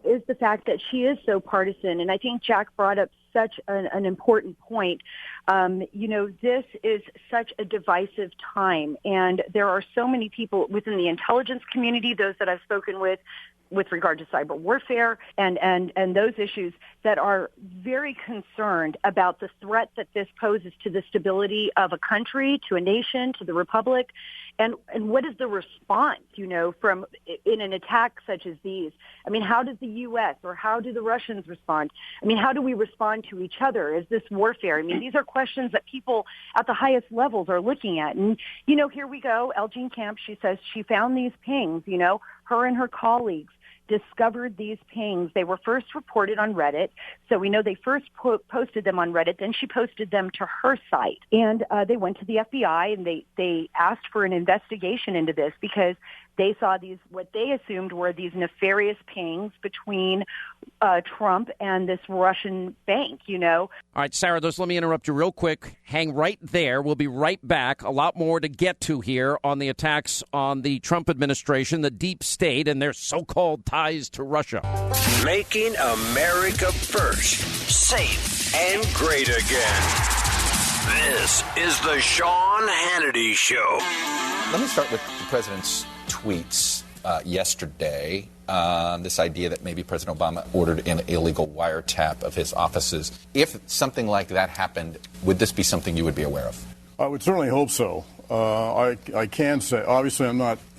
is the fact that she is so partisan. And I think Jack brought up such an important point. This is such a divisive time, and there are so many people within the intelligence community, those that I've spoken with regard to cyber warfare and those issues, that are very concerned about the threat that this poses to the stability of a country, to a nation, to the republic. And what is the response, from in an attack such as these? I mean, how does the U.S. or how do the Russians respond? I mean, how do we respond to each other? Is this warfare? I mean, these are questions that people at the highest levels are looking at. And, here we go. Elgene Camp, she says she found these pings, her and her colleagues discovered these pings. They were first reported on Reddit. So we know they first posted them on Reddit. Then she posted them to her site. And they went to the FBI and they asked for an investigation into this because they saw these, what they assumed were these nefarious pings between Trump and this Russian bank, All right, Sarah, let me interrupt you real quick. Hang right there. We'll be right back. A lot more to get to here on the attacks on the Trump administration, the deep state, and their so-called ties to Russia. Making America first, safe and great again. This is the Sean Hannity Show. Let me start with the president's tweets yesterday. This idea that maybe President Obama ordered an illegal wiretap of his offices. If something like that happened, would this be something you would be aware of? I would certainly hope so. I can say, obviously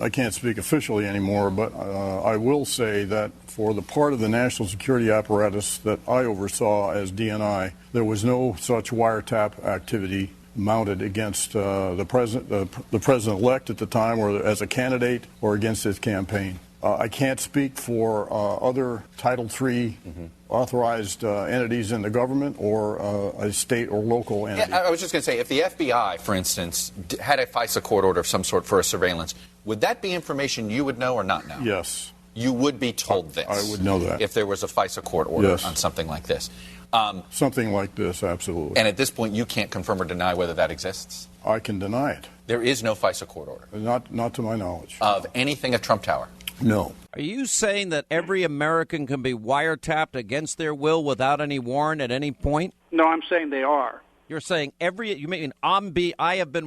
I can't speak officially anymore, but I will say that for the part of the national security apparatus that I oversaw as DNI, there was no such wiretap activity mounted against the president-elect at the time, or as a candidate, or against his campaign. I can't speak for other Title III authorized entities in the government or a state or local entity. Yeah, I was just going to say, if the FBI, for instance, had a FISA court order of some sort for a surveillance, would that be information you would know or not know? Yes. You would be told this? I would know that. If there was a FISA court order Yes. on something like this? Something like this, absolutely. And at this point, you can't confirm or deny whether that exists? I can deny it. There is no FISA court order? Not to my knowledge. Of anything at Trump Tower? No. Are you saying that every American can be wiretapped against their will without any warrant at any point? No, I'm saying they are. You're saying I have been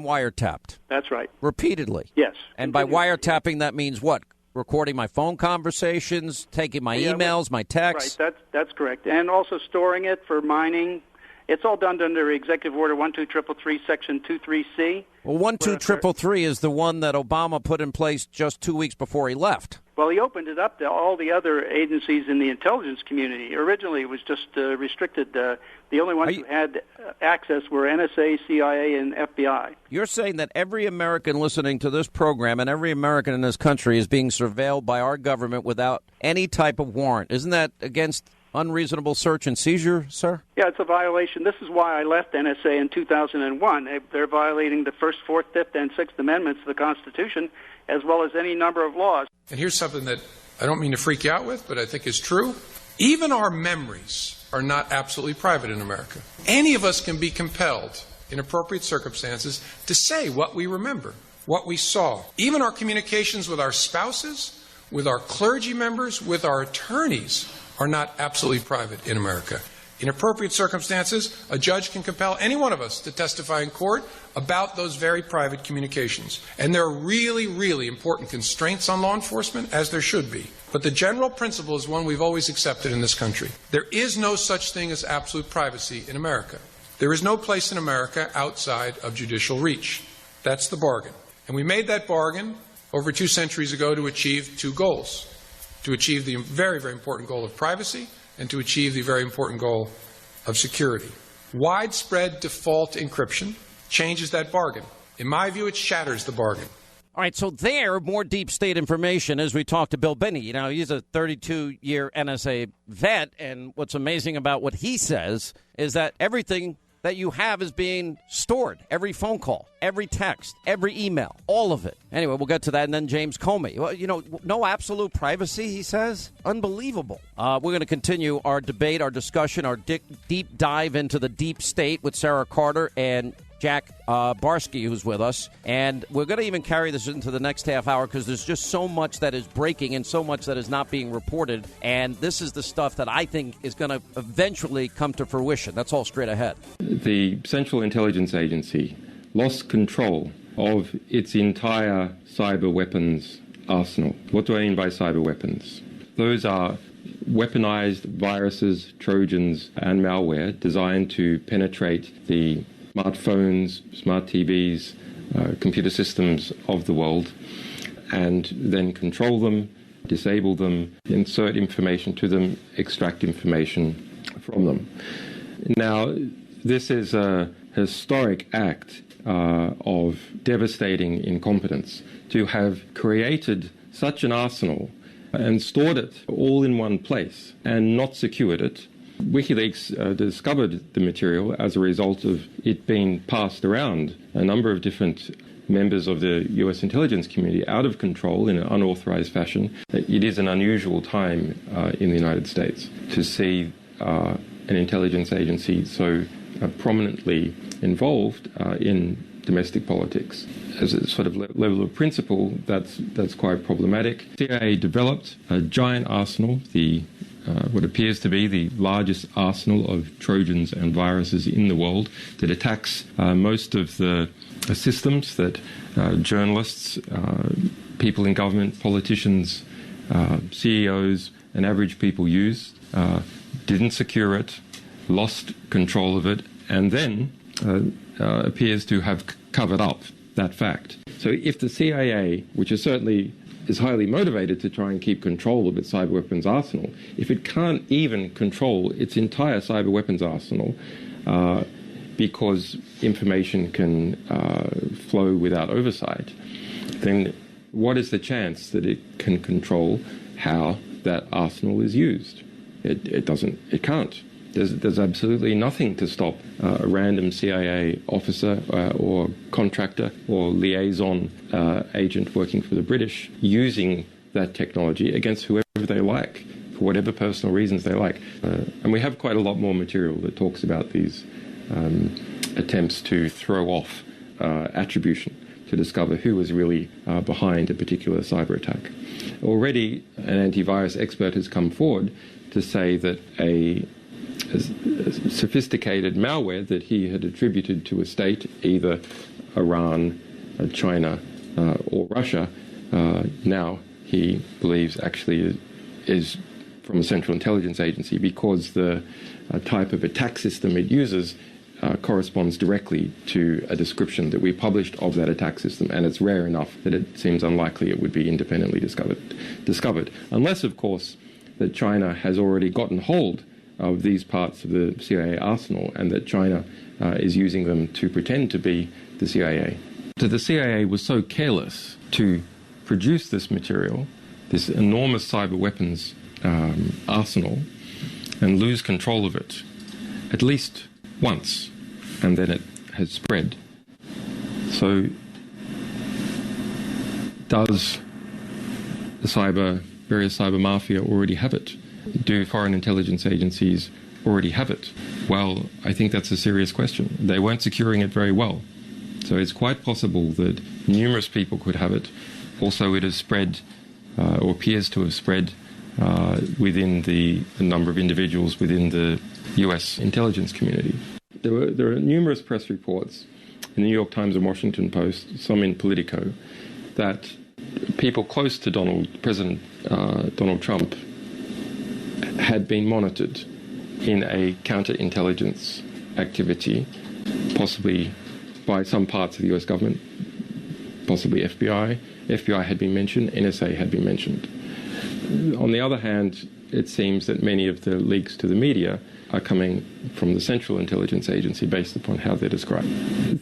wiretapped? That's right. Repeatedly? Yes. And by wiretapping, that means what? Recording my phone conversations, taking my emails, my texts? Right, that's correct. And also storing it for mining. It's all done under Executive Order 12333, Section 23C. Well, 12333 is the one that Obama put in place just 2 weeks before he left. Well, he opened it up to all the other agencies in the intelligence community. Originally, it was just restricted. The only ones who had access were NSA, CIA, and FBI. You're saying that every American listening to this program and every American in this country is being surveilled by our government without any type of warrant. Isn't that against unreasonable search and seizure, sir? Yeah, it's a violation. This is why I left NSA in 2001. They're violating the First, Fourth, Fifth, and Sixth Amendments of the Constitution, as well as any number of laws. And here's something that I don't mean to freak you out with, but I think is true. Even our memories are not absolutely private in America. Any of us can be compelled, in appropriate circumstances, to say what we remember, what we saw. Even our communications with our spouses, with our clergy members, with our attorneys are not absolutely private in America. In appropriate circumstances, a judge can compel any one of us to testify in court about those very private communications. And there are really, really important constraints on law enforcement, as there should be. But the general principle is one we've always accepted in this country. There is no such thing as absolute privacy in America. There is no place in America outside of judicial reach. That's the bargain. And we made that bargain over 2 centuries ago to achieve 2 goals. To achieve the very, very important goal of privacy and to achieve the very important goal of security. Widespread default encryption changes that bargain. In my view, it shatters the bargain. All right, so more deep state information as we talk to Bill Binney. He's a 32-year NSA vet, and what's amazing about what he says is that everything that you have is being stored. Every phone call, every text, every email, all of it. Anyway, we'll get to that. And then James Comey. Well, no absolute privacy, he says. Unbelievable. We're going to continue our debate, our discussion, our deep dive into the deep state with Sarah Carter and Jack Barsky, who's with us. And we're going to even carry this into the next half hour because there's just so much that is breaking and so much that is not being reported. And this is the stuff that I think is going to eventually come to fruition. That's all straight ahead. The Central Intelligence Agency lost control of its entire cyber weapons arsenal. What do I mean by cyber weapons? Those are weaponized viruses, trojans, and malware designed to penetrate the smartphones, smart TVs, computer systems of the world, and then control them, disable them, insert information to them, extract information from them. Now, this is a historic act of devastating incompetence to have created such an arsenal and stored it all in one place and not secured it. WikiLeaks discovered the material as a result of it being passed around a number of different members of the U.S. intelligence community out of control in an unauthorized fashion. It is an unusual time in the United States to see an intelligence agency so prominently involved in domestic politics. As a sort of level of principle, that's quite problematic. CIA developed a giant arsenal, what appears to be the largest arsenal of Trojans and viruses in the world that attacks most of the systems that journalists, people in government, politicians, CEOs, and average people use, didn't secure it, lost control of it, and then appears to have covered up that fact. So if the CIA, which is highly motivated to try and keep control of its cyber weapons arsenal, if it can't even control its entire cyber weapons arsenal because information can flow without oversight, then what is the chance that it can control how that arsenal is used? It can't. There's absolutely nothing to stop a random CIA officer or contractor or liaison agent working for the British using that technology against whoever they like, for whatever personal reasons they like. And we have quite a lot more material that talks about these attempts to throw off attribution, to discover who was really behind a particular cyber attack. Already, an antivirus expert has come forward to say that a sophisticated malware that he had attributed to a state, either Iran, China, or Russia, now he believes actually is from a Central Intelligence Agency because the type of attack system it uses corresponds directly to a description that we published of that attack system, and it's rare enough that it seems unlikely it would be independently discovered. Unless, of course, that China has already gotten hold of these parts of the CIA arsenal and that China is using them to pretend to be the CIA. So the CIA was so careless to produce this material, this enormous cyber weapons arsenal, and lose control of it at least once, and then it has spread. So does the various cyber mafia already have it? Do foreign intelligence agencies already have it? Well, I think that's a serious question. They weren't securing it very well. So it's quite possible that numerous people could have it. Also, it has spread, or appears to have spread, within the number of individuals within the U.S. intelligence community. There are numerous press reports in the New York Times and Washington Post, some in Politico, that people close to President Donald Trump had been monitored in a counterintelligence activity, possibly by some parts of the US government, possibly FBI. FBI had been mentioned, NSA had been mentioned. On the other hand, it seems that many of the leaks to the media are coming from the Central Intelligence Agency based upon how they're described.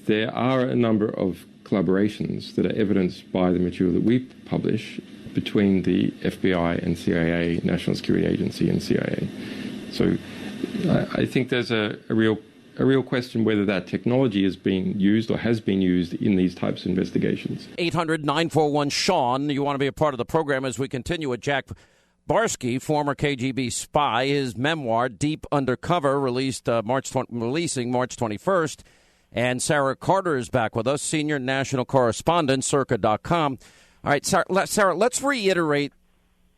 There are a number of collaborations that are evidenced by the material that we publish between the FBI and CIA, National Security Agency and CIA. So I think there's a real a real question whether that technology is being used or has been used in these types of investigations. 800-941-SEAN. You want to be a part of the program as we continue with Jack Barsky, former KGB spy. His memoir, Deep Undercover, releasing March 21st. And Sarah Carter is back with us, senior national correspondent, circa.com. All right, Sarah, let's reiterate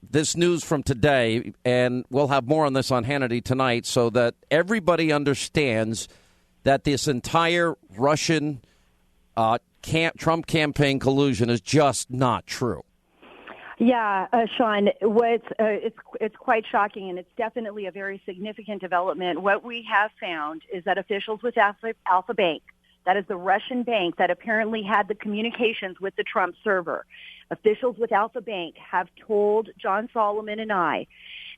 this news from today, and we'll have more on this on Hannity tonight so that everybody understands that this entire Russian Trump campaign collusion is just not true. Yeah, Sean, it's quite shocking, and it's definitely a very significant development. What we have found is that officials with Alpha Bank, that is the Russian bank that apparently had the communications with the Trump server, officials with Alpha Bank have told John Solomon and I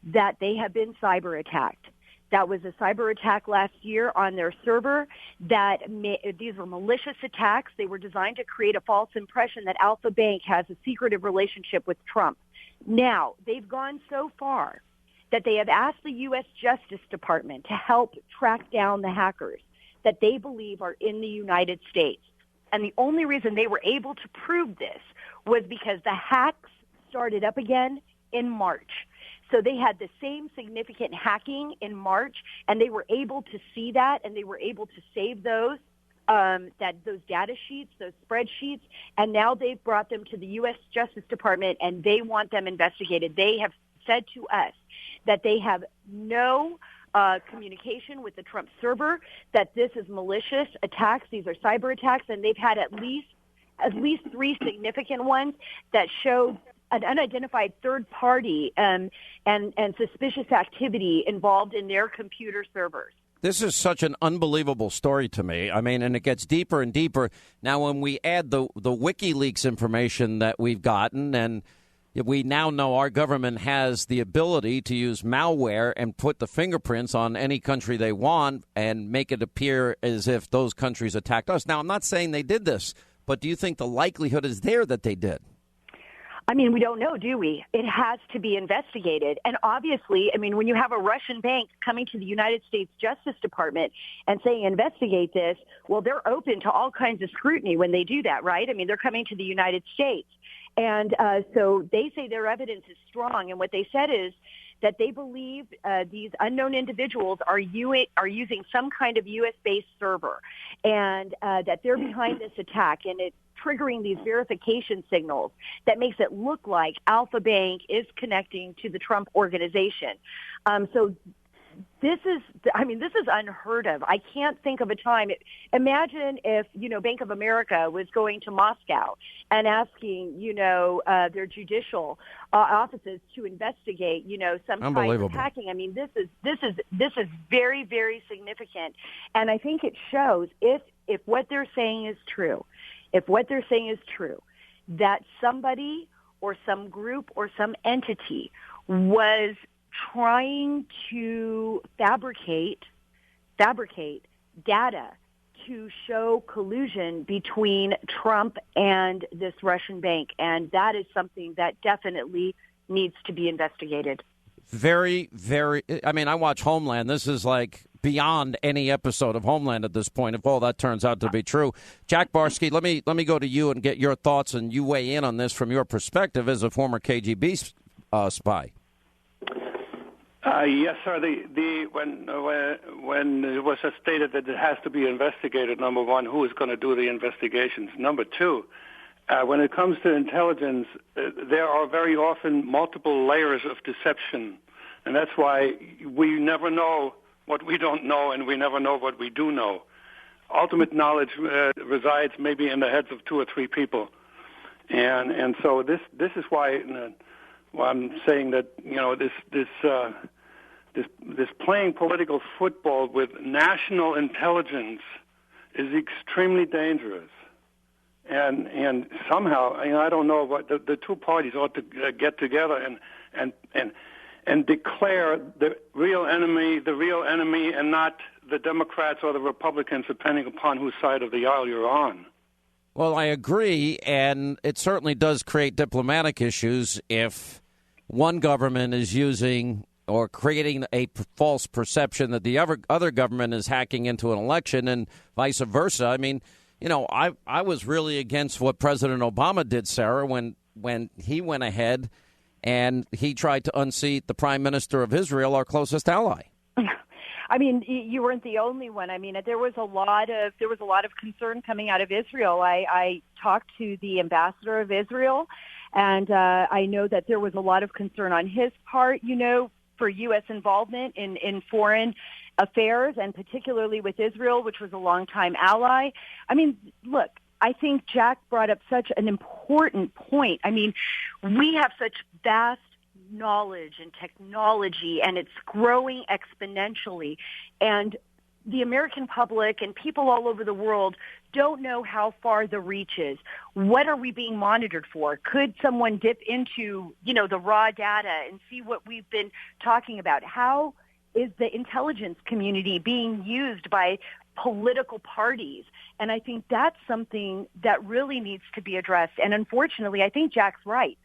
that they have been cyber attacked. That was a cyber attack last year on their server. These were malicious attacks. They were designed to create a false impression that Alpha Bank has a secretive relationship with Trump. Now, they've gone so far that they have asked the U.S. Justice Department to help track down the hackers that they believe are in the United States. And the only reason they were able to prove this was because the hacks started up again in March. So they had the same significant hacking in March, and they were able to see that, and they were able to save those those data sheets, those spreadsheets, and now they've brought them to the U.S. Justice Department, and they want them investigated. They have said to us that they have no communication with the Trump server, that this is malicious attacks. These are cyber attacks, and they've had at least 3 significant ones that showed an unidentified third party and suspicious activity involved in their computer servers. This is such an unbelievable story to me. I mean, and it gets deeper and deeper. Now, when we add the WikiLeaks information that we've gotten, and we now know our government has the ability to use malware and put the fingerprints on any country they want and make it appear as if those countries attacked us. Now, I'm not saying they did this, but do you think the likelihood is there that they did? I mean, we don't know, do we? It has to be investigated. And obviously, I mean, when you have a Russian bank coming to the United States Justice Department and saying investigate this, well, they're open to all kinds of scrutiny when they do that, right? I mean, they're coming to the United States. And so they say their evidence is strong. And what they said is that they believe these unknown individuals are using some kind of U.S.-based server, and that they're behind this attack, and it's triggering these verification signals that makes it look like Alpha Bank is connecting to the Trump organization. So this is unheard of. I can't think of a time. Imagine if, Bank of America was going to Moscow and asking, their judicial offices to investigate, some kind of hacking. I mean, this is very, very significant. And I think it shows if what they're saying is true, that somebody or some group or some entity was trying to fabricate data to show collusion between Trump and this Russian bank. And that is something that definitely needs to be investigated. Very, very. I mean, I watch Homeland. This is like beyond any episode of Homeland at this point, if all that turns out to be true. Jack Barsky, let me go to you and get your thoughts, and you weigh in on this from your perspective as a former KGB spy. Yes, sir. When it was stated that it has to be investigated, number one, who is going to do the investigations? Number two, when it comes to intelligence, there are very often multiple layers of deception, and that's why we never know what we don't know, and we never know what we do know. Ultimate knowledge resides maybe in the heads of 2 or 3 people, and so this is why I'm saying that this playing political football with national intelligence is extremely dangerous. And somehow, I don't know what the two parties ought to get together and declare the real enemy, and not the Democrats or the Republicans, depending upon whose side of the aisle you're on. Well, I agree, and it certainly does create diplomatic issues if one government is using or creating a false perception that the other government is hacking into an election and vice versa. I mean, you know, I was really against what President Obama did, Sarah, when he went ahead and he tried to unseat the prime minister of Israel, our closest ally. I mean, you weren't the only one. I mean, there was a lot of concern coming out of Israel. I talked to the ambassador of Israel, and I know that there was a lot of concern on his part, you know, for U.S. involvement in foreign affairs, and particularly with Israel, which was a longtime ally. I mean, look, I think Jack brought up such an important point. I mean, we have such vast knowledge and technology, and it's growing exponentially. And the American public and people all over the world don't know how far the reach is. What are we being monitored for? Could someone dip into, you know, the raw data and see what we've been talking about? How is the intelligence community being used by political parties? And I think that's something that really needs to be addressed. And unfortunately, I think Jack's right.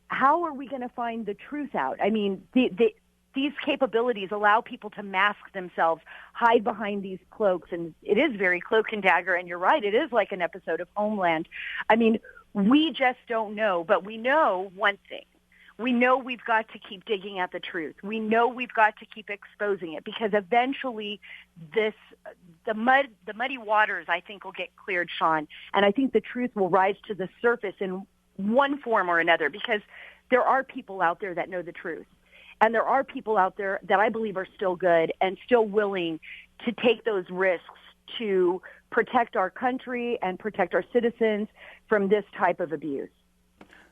How are we going to find the truth out? I mean, these capabilities allow people to mask themselves, hide behind these cloaks, and it is very cloak and dagger, and you're right, it is like an episode of Homeland. I mean, we just don't know, but we know one thing. We know we've got to keep digging at the truth. We know we've got to keep exposing it, because eventually the muddy waters, I think, will get cleared, Sean, and I think the truth will rise to the surface in one form or another, because there are people out there that know the truth. And there are people out there that I believe are still good and still willing to take those risks to protect our country and protect our citizens from this type of abuse.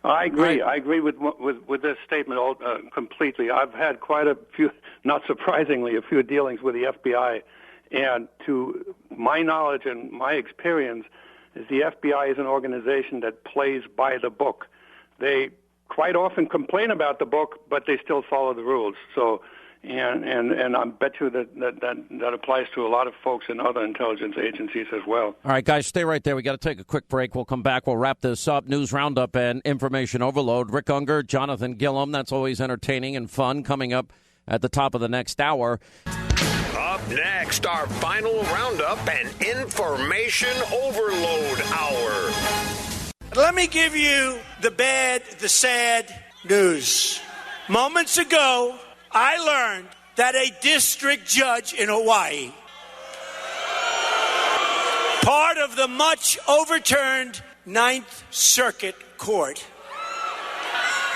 I agree. I agree with this statement completely. I've had quite a few, not surprisingly, a few dealings with the FBI. And to my knowledge and my experience, is the FBI is an organization that plays by the book. They quite often complain about the book, but they still follow the rules. So, and I bet you that applies to a lot of folks in other intelligence agencies as well. All right, guys, stay right there. We got to take a quick break. We'll come back. We'll wrap this up. News roundup and information overload. Rick Ungar, Jonathan Gilliam. That's always entertaining and fun. Coming up at the top of the next hour. Up next, our final roundup and information overload hour. Let me give you the sad news. Moments ago, I learned that a district judge in Hawaii, part of the much overturned Ninth Circuit Court,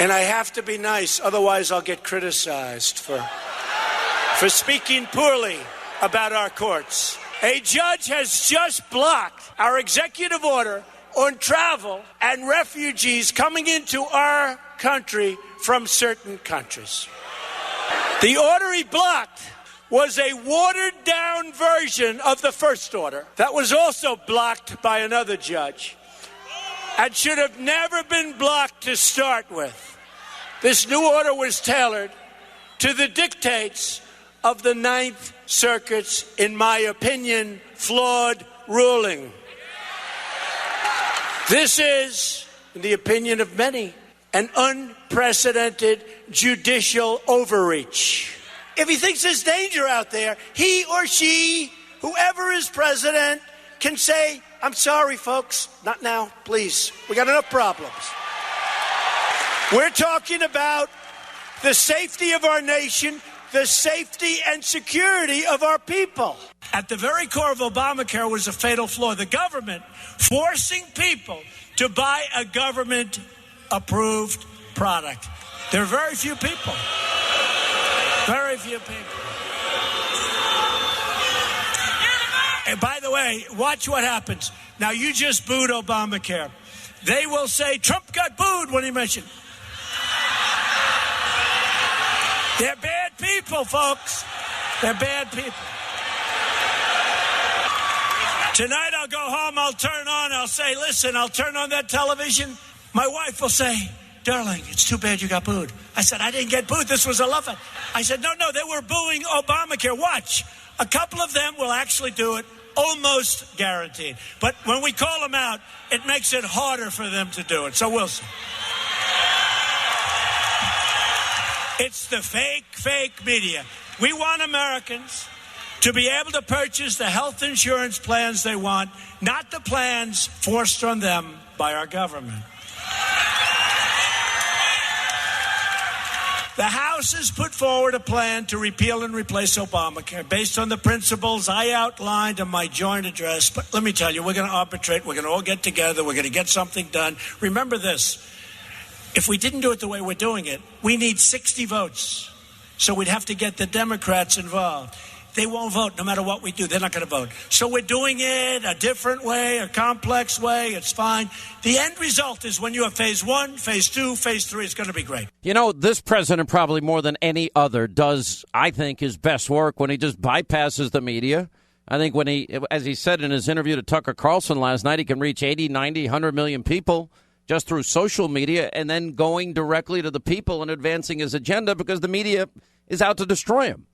and I have to be nice, otherwise I'll get criticized for speaking poorly about our courts. A judge has just blocked our executive order on travel and refugees coming into our country from certain countries. The order he blocked was a watered-down version of the first order that was also blocked by another judge and should have never been blocked to start with. This new order was tailored to the dictates of the Ninth Circuit's, in my opinion, flawed ruling. This is, in the opinion of many, an unprecedented judicial overreach. If he thinks there's danger out there, he or she, whoever is president, can say, I'm sorry, folks, not now, please. We got enough problems. We're talking about the safety of our nation, the safety and security of our people. At the very core of Obamacare was a fatal flaw. The government forcing people to buy a government-approved product. There are very few people. Very few people. And by the way, watch what happens. Now, you just booed Obamacare. They will say, Trump got booed when he mentioned. They're bad people, folks. They're bad people. Tonight I'll go home, I'll turn on, I'll say, listen, I'll turn on that television. My wife will say, darling, it's too bad you got booed. I said, I didn't get booed. This was a love it. I said, no, they were booing Obamacare. Watch. A couple of them will actually do it, almost guaranteed. But when we call them out, it makes it harder for them to do it. So we'll see. It's the fake media. We want Americans to be able to purchase the health insurance plans they want, not the plans forced on them by our government. The House has put forward a plan to repeal and replace Obamacare based on the principles I outlined in my joint address. But let me tell you, we're going to arbitrate. We're going to all get together. We're going to get something done. Remember this. If we didn't do it the way we're doing it, we need 60 votes. So we'd have to get the Democrats involved. They won't vote no matter what we do. They're not going to vote. So we're doing it a different way, a complex way. It's fine. The end result is when you have phase 1, phase 2, phase 3, it's going to be great. You know, this president probably more than any other does, I think, his best work when he just bypasses the media. I think when he, as he said in his interview to Tucker Carlson last night, he can reach 80, 90, 100 million people just through social media and then going directly to the people and advancing his agenda because the media is out to destroy him.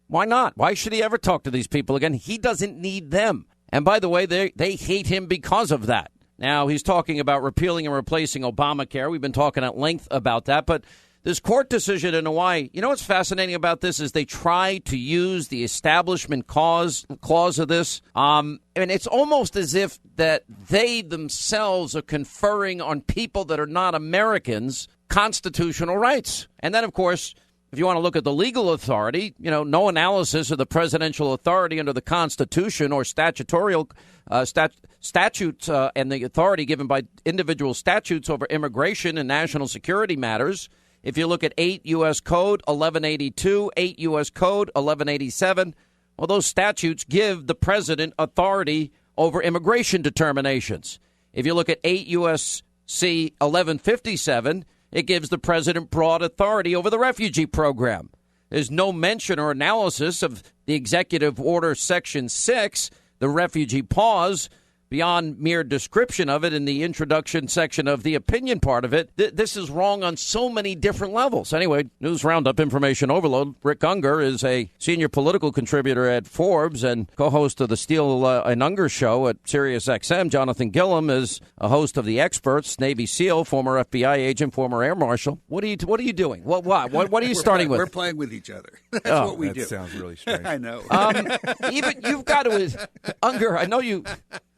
Why not? Why should he ever talk to these people again? He doesn't need them. And by the way, they hate him because of that. Now, he's talking about repealing and replacing Obamacare. We've been talking at length about that. But this court decision in Hawaii, you know what's fascinating about this is they try to use the establishment clause of this. And it's almost as if that they themselves are conferring on people that are not Americans constitutional rights. And then, of course, if you want to look at the legal authority, you know, no analysis of the presidential authority under the Constitution or statutorial statutes and the authority given by individual statutes over immigration and national security matters. If you look at 8 U.S. Code 1182, 8 U.S. Code 1187, well, those statutes give the president authority over immigration determinations. If you look at 8 U.S.C. 1157, it gives the president broad authority over the refugee program. There's no mention or analysis of the Executive Order Section 6, the refugee pause, beyond mere description of it in the introduction section of the opinion part of it. This is wrong on so many different levels. Anyway, News Roundup Information Overload. Rick Ungar is a senior political contributor at Forbes and co-host of the Steele and Ungar Show at Sirius XM. Jonathan Gilliam is a host of The Experts, Navy SEAL, former FBI agent, former Air Marshal. What are you doing? What are you starting with? We're playing with each other. That's what we do. That sounds really strange. I know. Even you've got to, Ungar, I know you.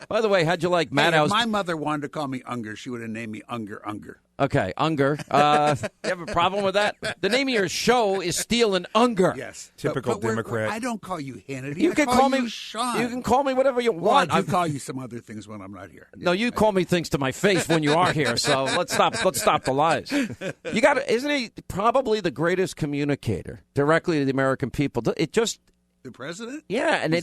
By the way, how'd you like Matt? If my mother wanted to call me Unger, she would have named me Unger. Okay, Unger. You have a problem with that? The name of your show is Steele and Ungar. Yes. Typical Democrat. I don't call you Hannity. You can call me Sean. You can call me whatever you want. I call you some other things when I'm not here. No, you call me things to my face when you are here. So let's stop the lies. You got to, isn't he probably the greatest communicator directly to the American people? It just the president? Yeah, and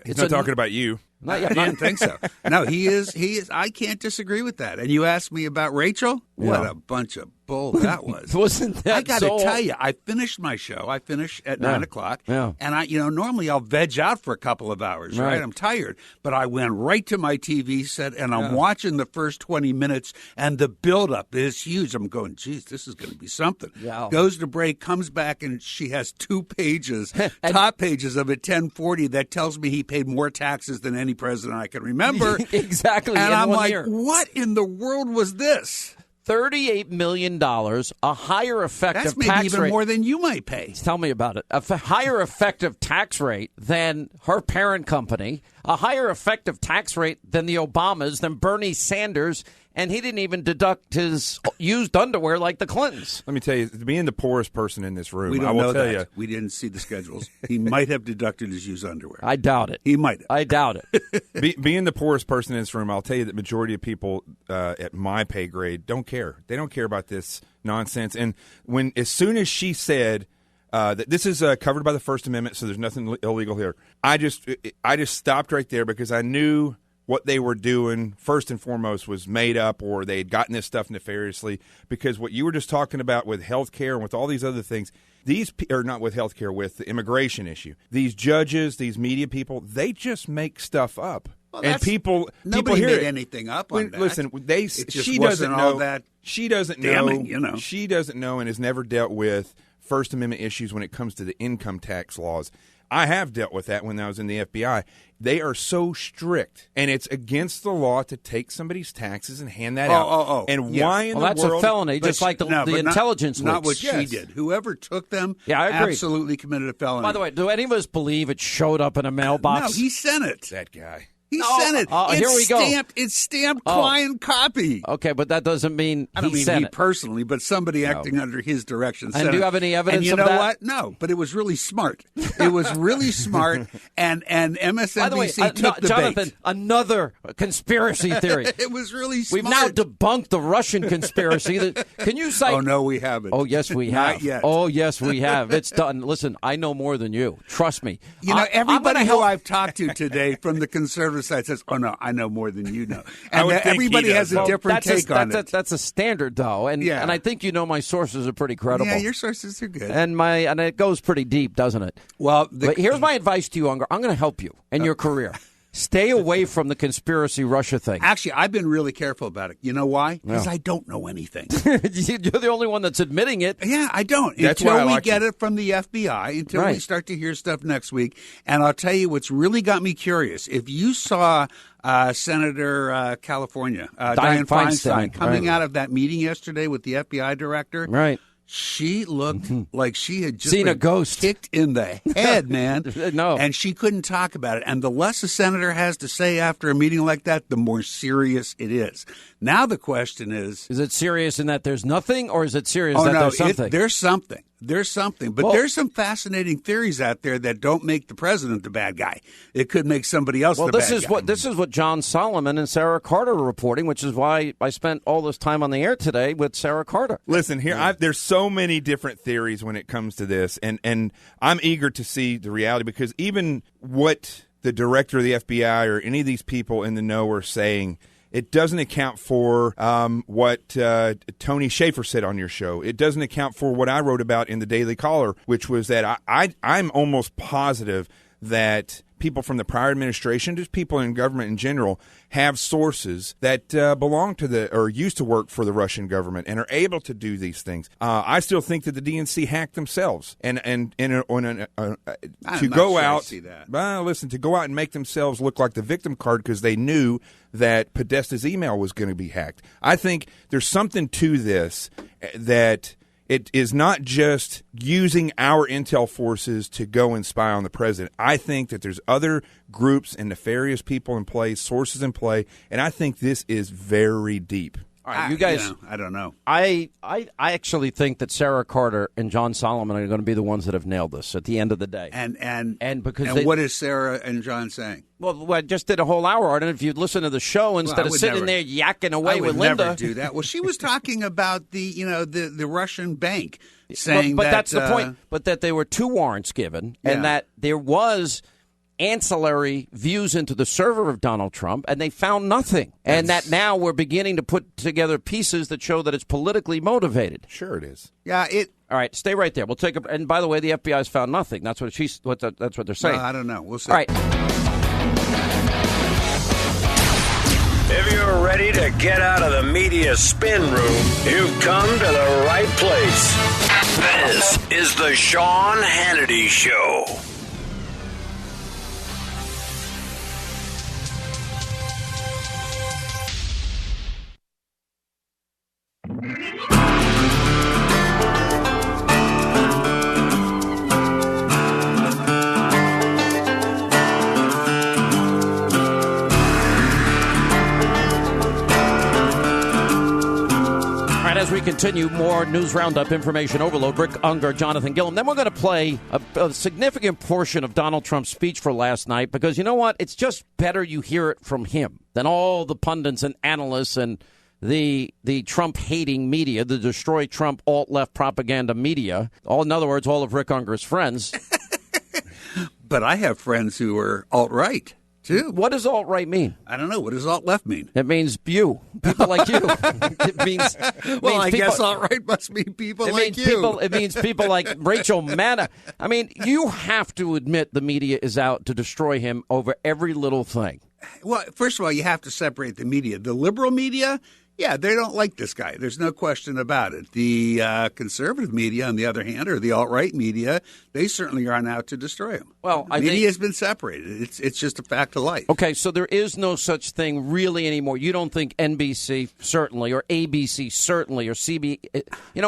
he's not talking about you. I didn't think so. No, he is. I can't disagree with that. And you asked me about Rachel? What a bunch of bull that was. Wasn't that I got to tell you, I finished my show. I finish at 9 o'clock. Yeah. And normally I'll veg out for a couple of hours, right? I'm tired. But I went right to my TV set and I'm watching the first 20 minutes and the buildup is huge. I'm going, geez, this is going to be something. Yeah. Goes to break, comes back, and she has 2 pages, top pages of it, 1040, that tells me he paid more taxes than any president I can remember. Exactly. And I'm like, year. What in the world was this? $38 million, a higher effective tax rate. That's maybe even more than you might pay. Tell me about it. A higher effective tax rate than her parent company, a higher effective tax rate than the Obamas, than Bernie Sanders, and he didn't even deduct his used underwear like the Clintons. Let me tell you, being the poorest person in this room, we don't I will know tell that. you. We didn't see the schedules. He might have deducted his used underwear. I doubt it. He might have. I doubt it. Being the poorest person in this room, I'll tell you that majority of people at my pay grade don't care. They don't care about this nonsense. And as soon as she said that this is covered by the First Amendment, so there's nothing illegal here, I just stopped right there because I knew what they were doing, first and foremost, was made up, or they had gotten this stuff nefariously. Because what you were just talking about with health care and with all these other things, these are not with health care, with the immigration issue. These judges, these media people, they just make stuff up. Well, and nobody hear made it. anything up on that. Listen, she doesn't know that. She doesn't damning, know. She doesn't know and has never dealt with First Amendment issues when it comes to the income tax laws. I have dealt with that when I was in the FBI. They are so strict, and it's against the law to take somebody's taxes and hand that out. And why in the world? That's a felony, just like the intelligence leaks. Not what she did. Whoever took them I agree. absolutely committed a felony. By the way, do any of us believe it showed up in a mailbox? No, he sent it. That guy. He sent it. Here we go. It's stamped client copy. Okay, but that doesn't mean I don't he mean sent he it. personally, but somebody acting under his direction. And do you have any evidence and you of know that? what? No, but it was really smart. It was really smart, and MSNBC By the way, took the Jonathan, bait. Another conspiracy theory. It was really smart. We've now debunked the Russian conspiracy. Can you cite? Oh, no, we haven't. Oh, yes, we have. Not yet. Oh, yes, we have. It's done. Listen, I know more than you. Trust me. You know, everybody who I've talked to today from the conservative side says, "Oh no, I know more than you know," and everybody has a different take on it. That's a standard, though, and I think you know my sources are pretty credible. Yeah, your sources are good, and it goes pretty deep, doesn't it? Well, but here's my advice to you, Ungar. I'm going to help you in your career. Stay away from the conspiracy Russia thing. Actually, I've been really careful about it. You know why? Because I don't know anything. You're the only one that's admitting it. Yeah, I don't. That's until why I we like get it from the FBI, until we Right. start to hear stuff next week. And I'll tell you what's really got me curious. If you saw Senator California, Dianne Feinstein, coming out of that meeting yesterday with the FBI director, right? She looked like she had just seen been a ghost kicked in the head, man. No. And she couldn't talk about it. And the less a senator has to say after a meeting like that, the more serious it is. Now the question is it serious in that there's nothing, or is it serious oh, that no, there's something? There's something. There's something. But there's some fascinating theories out there that don't make the president the bad guy. It could make somebody else the bad guy. This is what John Solomon and Sarah Carter are reporting, which is why I spent all this time on the air today with Sarah Carter. Listen, here there's so many different theories when it comes to this, and I'm eager to see the reality, because even what the director of the FBI or any of these people in the know are saying, it doesn't account for what Tony Schaefer said on your show. It doesn't account for what I wrote about in the Daily Caller, which was that I'm almost positive that people from the prior administration, just people in government in general, have sources that belong to or used to work for the Russian government and are able to do these things. I still think that the DNC hacked themselves to go out. To go out and make themselves look like the victim card because they knew that Podesta's email was going to be hacked. I think there's something to this that. It is not just using our intel forces to go and spy on the president. I think that there's other groups and nefarious people in play, sources in play, and I think this is very deep. All right, you guys, I don't know. I actually think that Sarah Carter and John Solomon are going to be the ones that have nailed this at the end of the day. And because what is Sarah and John saying? Well, I just did a whole hour on it. If you'd listen to the show instead of sitting there yakking away with Linda, I would never do that. Well, she was talking about the Russian bank, saying but that's the point. But that there were 2 warrants given, and that there was ancillary views into the server of Donald Trump, and they found nothing. And that now we're beginning to put together pieces that show that it's politically motivated. Sure it is. Yeah, All right, stay right there. We'll take a. And by the way, the FBI's found nothing. That's what that's what they're saying. I don't know. We'll see. All right. If you're ready to get out of the media spin room, you've come to the right place. This is the Sean Hannity Show. As we continue, more news roundup, information overload. Rick Ungar, Jonathan Gilliam. Then we're going to play a significant portion of Donald Trump's speech for last night, because you know what? It's just better you hear it from him than all the pundits and analysts and the Trump-hating media, the destroy Trump alt-left propaganda media. In other words, all of Rick Ungar's friends. But I have friends who are alt-right. Too. What does alt-right mean? I don't know. What does alt-left mean? It means you. People like you. It means I guess alt-right must mean people like you. It means people like Rachel Maddow. I mean, you have to admit the media is out to destroy him over every little thing. Well, first of all, you have to separate the media. The liberal media, Yeah, they don't like this guy. There's no question about it. The conservative media, on the other hand, or the alt-right media, they certainly aren't out to destroy him. Well, media has been separated. It's just a fact of life. Okay, so there is no such thing really anymore. You don't think NBC certainly, or ABC certainly, or CB?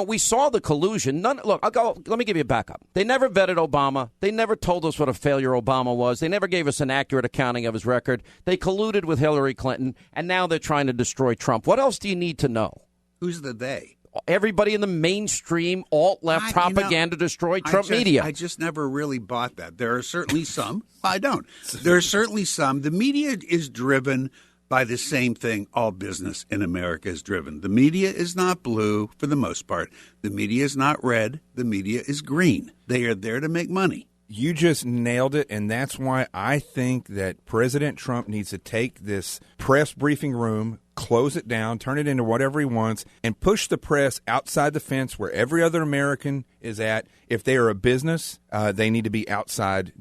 We saw the collusion. Look, let me give you a backup. They never vetted Obama. They never told us what a failure Obama was. They never gave us an accurate accounting of his record. They colluded with Hillary Clinton, and now they're trying to destroy Trump. What else do you need to know? Who's the they? Everybody in the mainstream alt-left propaganda destroyed Trump media. I just never really bought that. There are certainly some. I don't. There are certainly some. The media is driven by the same thing all business in America is driven. The media is not blue for the most part. The media is not red. The media is green. They are there to make money. You just nailed it, and that's why I think that President Trump needs to take this press briefing room, close it down, turn it into whatever he wants, and push the press outside the fence where every other American is at. If they are a business, they need to be outside.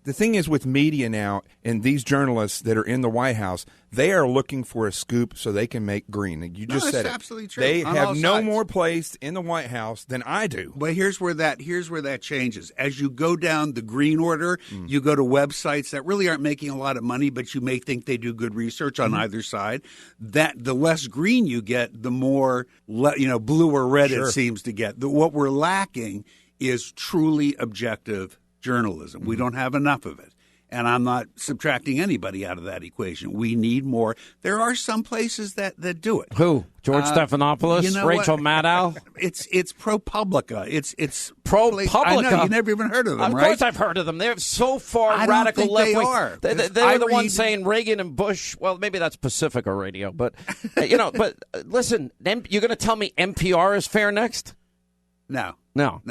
The thing is with media now, and these journalists that are in the White House, they are looking for a scoop so they can make green. You just said it. That's absolutely true. They have no more place in the White House than I do. But here's where that changes. As you go down the green order, you go to websites that really aren't making a lot of money, but you may think they do good research on either side. That the less green you get, the more blue or red it seems to get. What we're lacking is truly objective journalism. We don't have enough of it. And I'm not subtracting anybody out of that equation. We need more. There are some places that do it. Who? George Stephanopoulos? Rachel Maddow? It's ProPublica. It's ProPublica. I know, you never even heard of them, right? Of course I've heard of them. They're so far radical left wing. They were the ones saying Reagan and Bush. Well, maybe that's Pacifica Radio, but but listen, you're going to tell me NPR is fair next? No. You're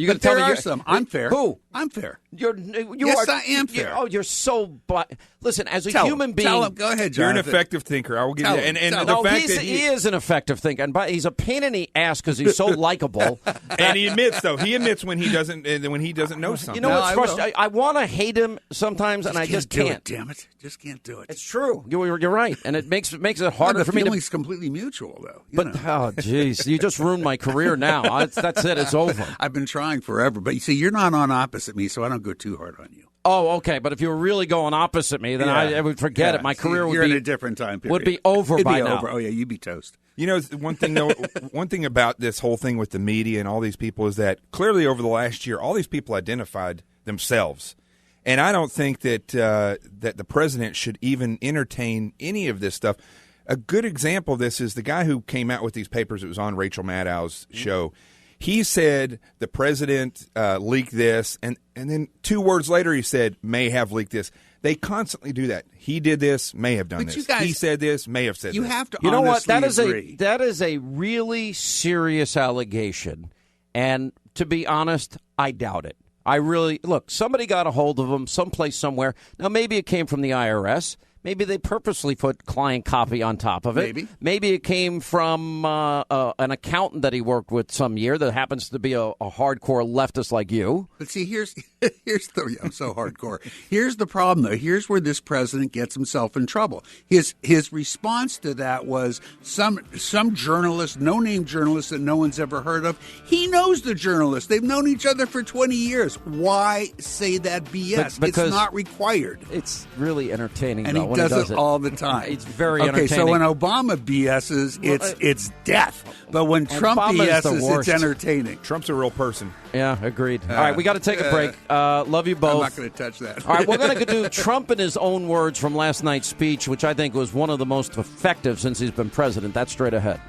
going to tell me there are some. I'm fair. Who? I'm fair. Yes, I am fair. You're so. Listen, as a human being, tell him. Go ahead, Jonathan. You're an effective thinker. I will give you. And the fact that he is an effective thinker, and he's a pain in the ass because he's so likable. And he admits when he doesn't know something. You know what's frustrating? I want to hate him sometimes, and I just can't. Damn it! Just can't do it. It's true. You're right, and it makes it harder for me. The feeling's completely mutual, though. Oh, jeez, you just ruined my career. Now that's it. It's over. I've been trying forever, but you see, you're not on opposite me, so I don't go too hard on you. Oh, okay. But if you were really going opposite me, then I would forget it. My career would be in a different time period. Would be over by now. Oh yeah, you'd be toast. One thing about this whole thing with the media and all these people is that clearly over the last year, all these people identified themselves, and I don't think that that the president should even entertain any of this stuff. A good example of this is the guy who came out with these papers. It was on Rachel Maddow's show. He said the president leaked this, and then 2 words later he said may have leaked this. They constantly do that. He did this, may have done this. He said this, may have said this. You have to You know what? agree. That is a really serious allegation, and to be honest, I doubt it. Look, somebody got a hold of him someplace somewhere. Now, maybe it came from the IRS. Maybe they purposely put client copy on top of it. Maybe it came from an accountant that he worked with some year that happens to be a hardcore leftist like you. But see, I'm so hardcore. Here's the problem, though. Here's where this president gets himself in trouble. His response to that was some journalist, no-name journalist that no one's ever heard of. He knows the journalist. They've known each other for 20 years. Why say that BS? It's not required. It's really entertaining, and he does it all the time. It's very entertaining. Okay, so when Obama BS's, it's death. But when Trump BS's, it's entertaining. Trump's a real person. Yeah, agreed. All right, we got to take a break. Love you both. I'm not going to touch that. All right, we're going to do Trump in his own words from last night's speech, which I think was one of the most effective since he's been president. That's straight ahead.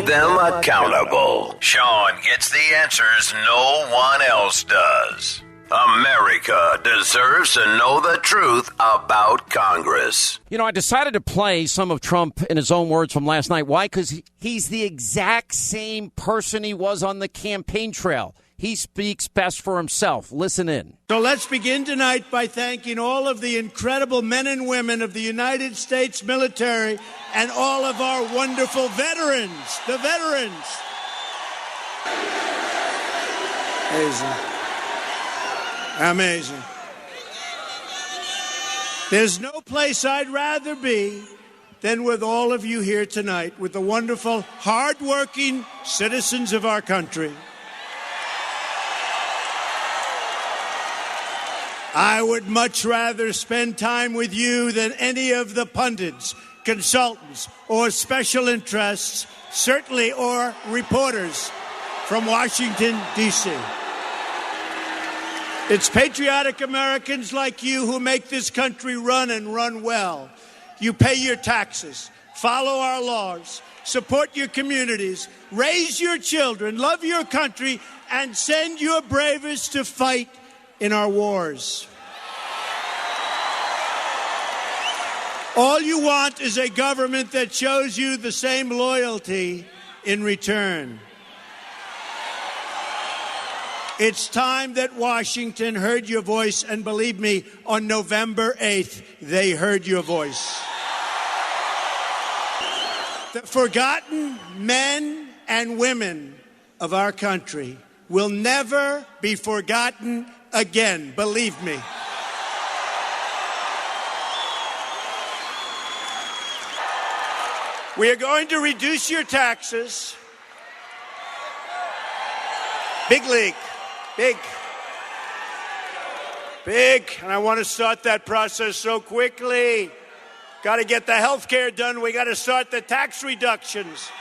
Them accountable. Sean gets the answers no one else does. America deserves to know the truth about Congress. You know, I decided to play some of Trump in his own words from last night. Why? Because he's the exact same person he was on the campaign trail. He speaks best for himself. Listen in. So let's begin tonight by thanking all of the incredible men and women of the United States military and all of our wonderful veterans, the veterans. Amazing. Amazing. There's no place I'd rather be than with all of you here tonight, with the wonderful, hardworking citizens of our country. I would much rather spend time with you than any of the pundits, consultants, or special interests, certainly, or reporters from Washington, D.C. It's patriotic Americans like you who make this country run and run well. You pay your taxes, follow our laws, support your communities, raise your children, love your country, and send your bravest to fight in our wars. All you want is a government that shows you the same loyalty in return. It's time that Washington heard your voice, and believe me, on November 8th, they heard your voice. The forgotten men and women of our country will never be forgotten again, believe me. We are going to reduce your taxes. Big league. Big. And I want to start that process so quickly. Got to get the health care done. We got to start the tax reductions.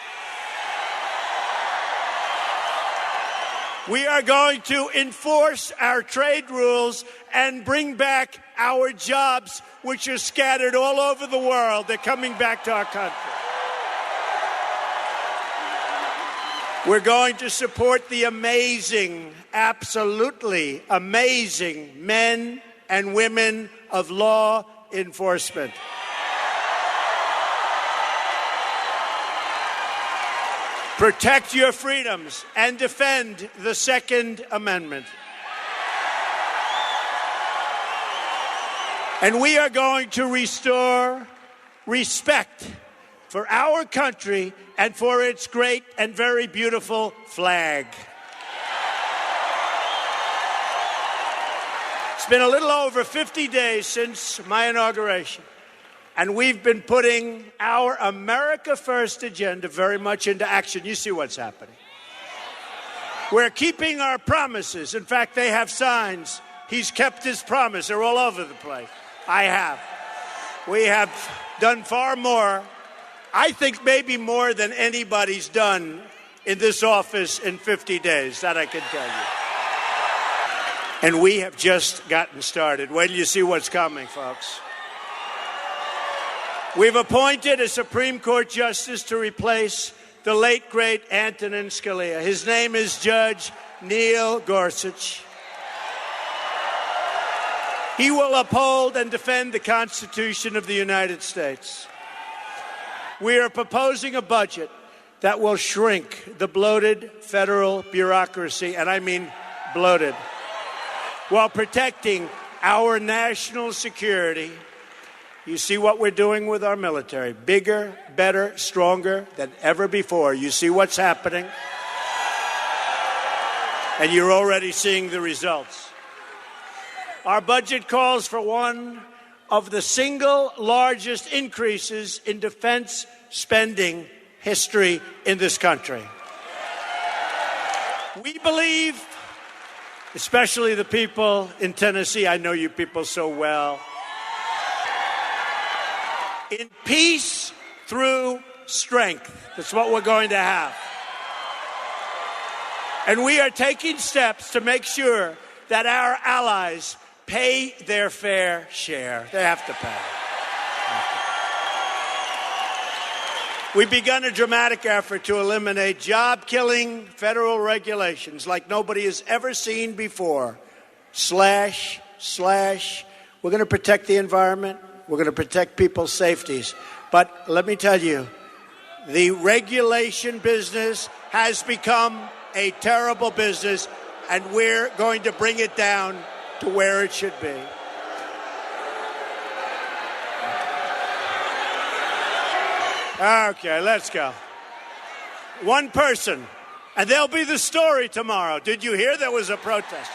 We are going to enforce our trade rules and bring back our jobs, which are scattered all over the world. They're coming back to our country. We're going to support the amazing, absolutely amazing men and women of law enforcement. Protect your freedoms and defend the Second Amendment. And we are going to restore respect for our country and for its great and very beautiful flag. It's been a little over 50 days since my inauguration, and we've been putting our America First agenda very much into action. You see what's happening. We're keeping our promises. In fact, they have signs. He's kept his promise. They're all over the place. I have. We have done far more. I think maybe more than anybody's done in this office in 50 days, that I can tell you. And we have just gotten started. Wait till you see what's coming, folks. We've appointed a Supreme Court justice to replace the late, great Antonin Scalia. His name is Judge Neil Gorsuch. He will uphold and defend the Constitution of the United States. We are proposing a budget that will shrink the bloated federal bureaucracy, and I mean bloated, while protecting our national security. You see what we're doing with our military. Bigger, better, stronger than ever before. You see what's happening? And you're already seeing the results. Our budget calls for one of the single largest increases in defense spending history in this country. We believe, especially the people in Tennessee, I know you people so well, in peace through strength. That's what we're going to have. And we are taking steps to make sure that our allies pay their fair share. They have to pay. We've begun a dramatic effort to eliminate job-killing federal regulations like nobody has ever seen before. We're going to protect the environment. We're going to protect people's safeties. But let me tell you, the regulation business has become a terrible business, and we're going to bring it down to where it should be. Okay, let's go. One person, and there'll be the story tomorrow. Did you hear there was a protest?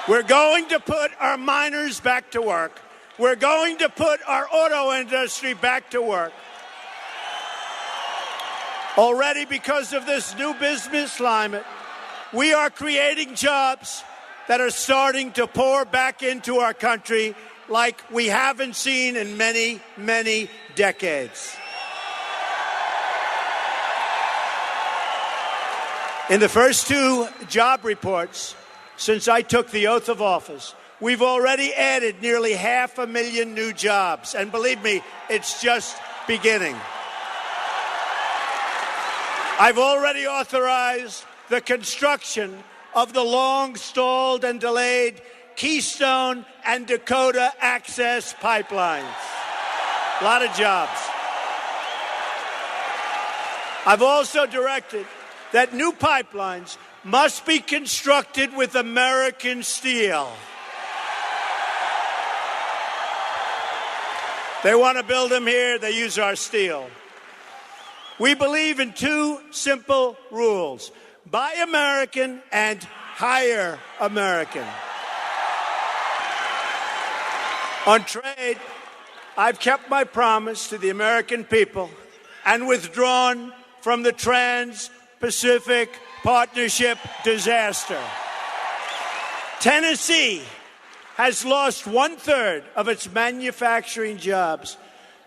We're going to put our miners back to work. We're going to put our auto industry back to work. Already, because of this new business climate, we are creating jobs that are starting to pour back into our country like we haven't seen in many, many decades. In the first two job reports since I took the oath of office, we've already added nearly 500,000 new jobs. And believe me, it's just beginning. I've already authorized the construction of the long-stalled and delayed Keystone and Dakota Access pipelines. A lot of jobs. I've also directed that new pipelines must be constructed with American steel. They want to build them here, they use our steel. We believe in two simple rules: buy American and hire American. On trade, I've kept my promise to the American people and withdrawn from the Trans-Pacific Partnership disaster. Tennessee has lost 1/3 of its manufacturing jobs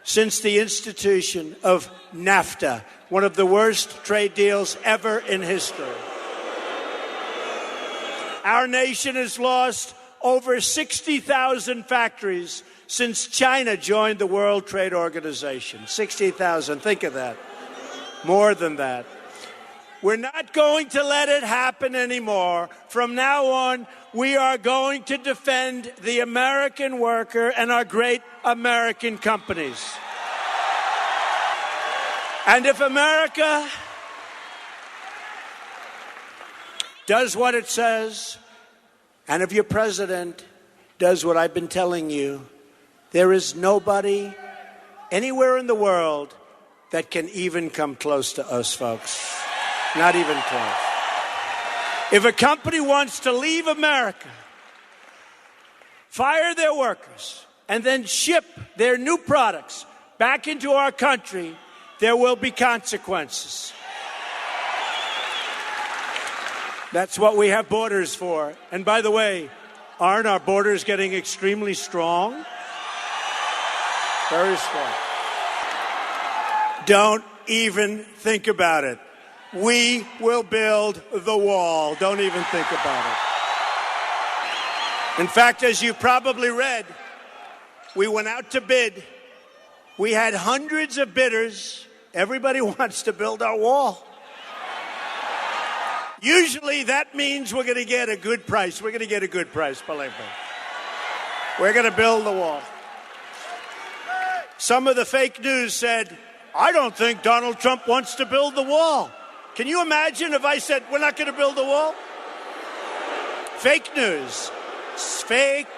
since the institution of NAFTA, one of the worst trade deals ever in history. Our nation has lost over 60,000 factories since China joined the World Trade Organization. 60,000, think of that. More than that. We're not going to let it happen anymore. From now on, we are going to defend the American worker and our great American companies. And if America does what it says, and if your president does what I've been telling you, there is nobody anywhere in the world that can even come close to us, folks. Not even close. If a company wants to leave America, fire their workers, and then ship their new products back into our country, there will be consequences. That's what we have borders for. And by the way, aren't our borders getting extremely strong? Very strong. Don't even think about it. We will build the wall. Don't even think about it. In fact, as you probably read, we went out to bid. We had hundreds of bidders. Everybody wants to build our wall. Usually that means we're going to get a good price. We're going to get a good price, believe me. We're going to build the wall. Some of the fake news said, I don't think Donald Trump wants to build the wall. Can you imagine if I said, we're not going to build the wall? Fake news. Fake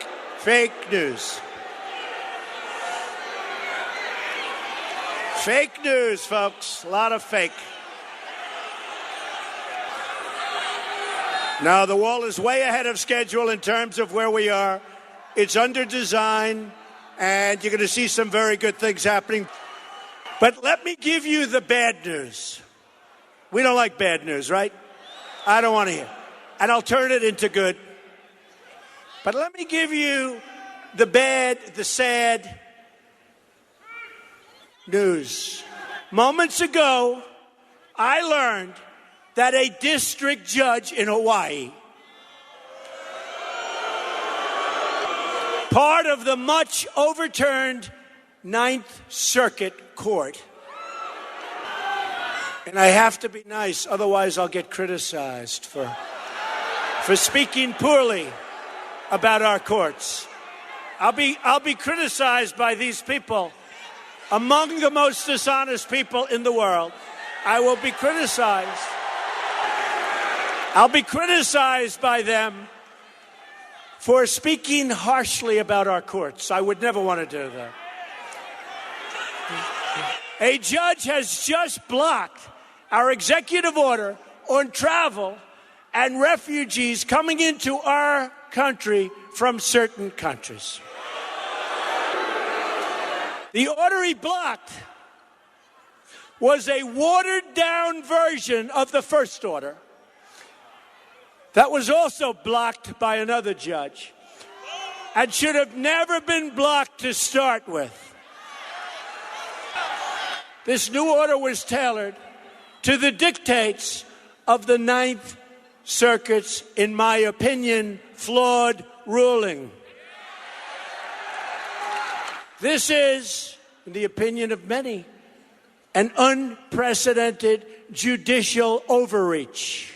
news. Fake news, folks. A lot of fake. Now, the wall is way ahead of schedule in terms of where we are. It's under design, and you're going to see some very good things happening. But let me give you the bad news. We don't like bad news, right? I don't want to hear. And I'll turn it into good. But let me give you the bad, the sad news. Moments ago, I learned that a district judge in Hawaii, part of the much overturned Ninth Circuit Court, and I have to be nice, otherwise I'll get criticized for for speaking poorly about our courts. I'll be criticized by these people, among the most dishonest people in the world. I will be criticized. I'll be criticized by them for speaking harshly about our courts. I would never want to do that. A judge has just blocked our executive order on travel and refugees coming into our country from certain countries. The order he blocked was a watered-down version of the first order that was also blocked by another judge and should have never been blocked to start with. This new order was tailored to the dictates of the Ninth Circuit's, in my opinion, flawed ruling. This is, in the opinion of many, an unprecedented judicial overreach.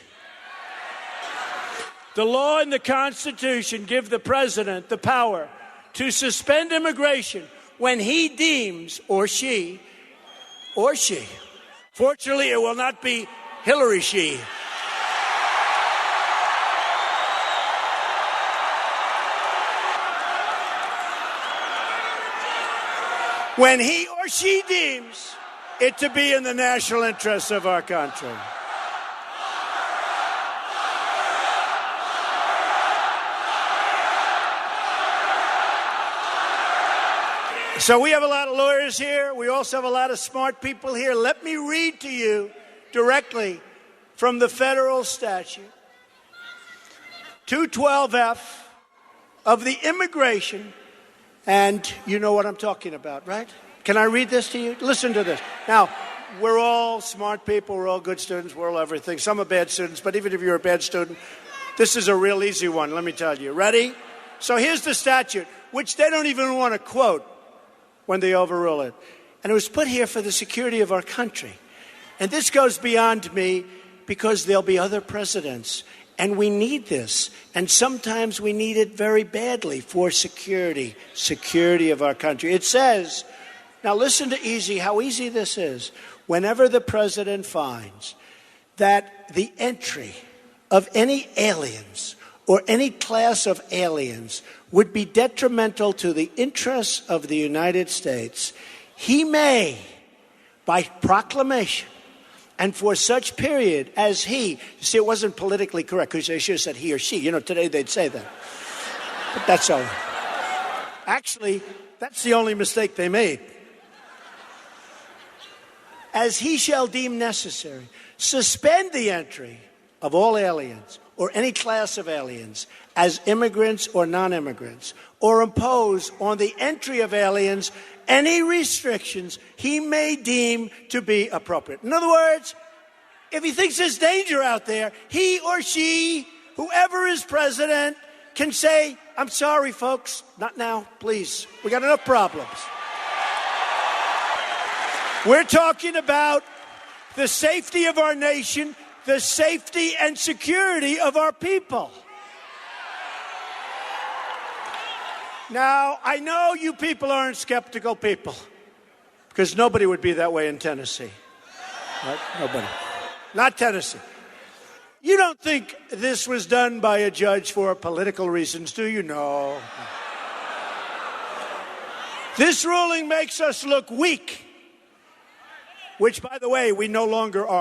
The law and the Constitution give the president the power to suspend immigration when he deems, or she, fortunately it will not be Hillary she, when he or she deems it to be in the national interests of our country. So we have a lot of lawyers here. We also have a lot of smart people here. Let me read to you directly from the federal statute. 212F of the immigration, and you know what I'm talking about, right? Can I read this to you? Listen to this. Now, we're all smart people. We're all good students. We're all everything. Some are bad students, but even if you're a bad student, this is a real easy one, let me tell you. Ready? So here's the statute, which they don't even want to quote when they overrule it. And it was put here for the security of our country. And this goes beyond me because there'll be other presidents. And we need this. And sometimes we need it very badly for security of our country. It says, now listen to how easy this is. Whenever the president finds that the entry of any aliens or any class of aliens would be detrimental to the interests of the United States, he may, by proclamation, and for such period as he, you see, it wasn't politically correct because they should have said he or she. You know, today they'd say that. But that's all. Actually, that's the only mistake they made. As he shall deem necessary, suspend the entry of all aliens or any class of aliens as immigrants or non-immigrants, or impose on the entry of aliens any restrictions he may deem to be appropriate. In other words, if he thinks there's danger out there, he or she, whoever is president, can say, I'm sorry, folks, not now, please. We got enough problems. We're talking about the safety of our nation, the safety and security of our people. Now, I know you people aren't skeptical people, because nobody would be that way in Tennessee. Right? Nobody. Not Tennessee. You don't think this was done by a judge for political reasons, do you? No. This ruling makes us look weak, which, by the way, we no longer are.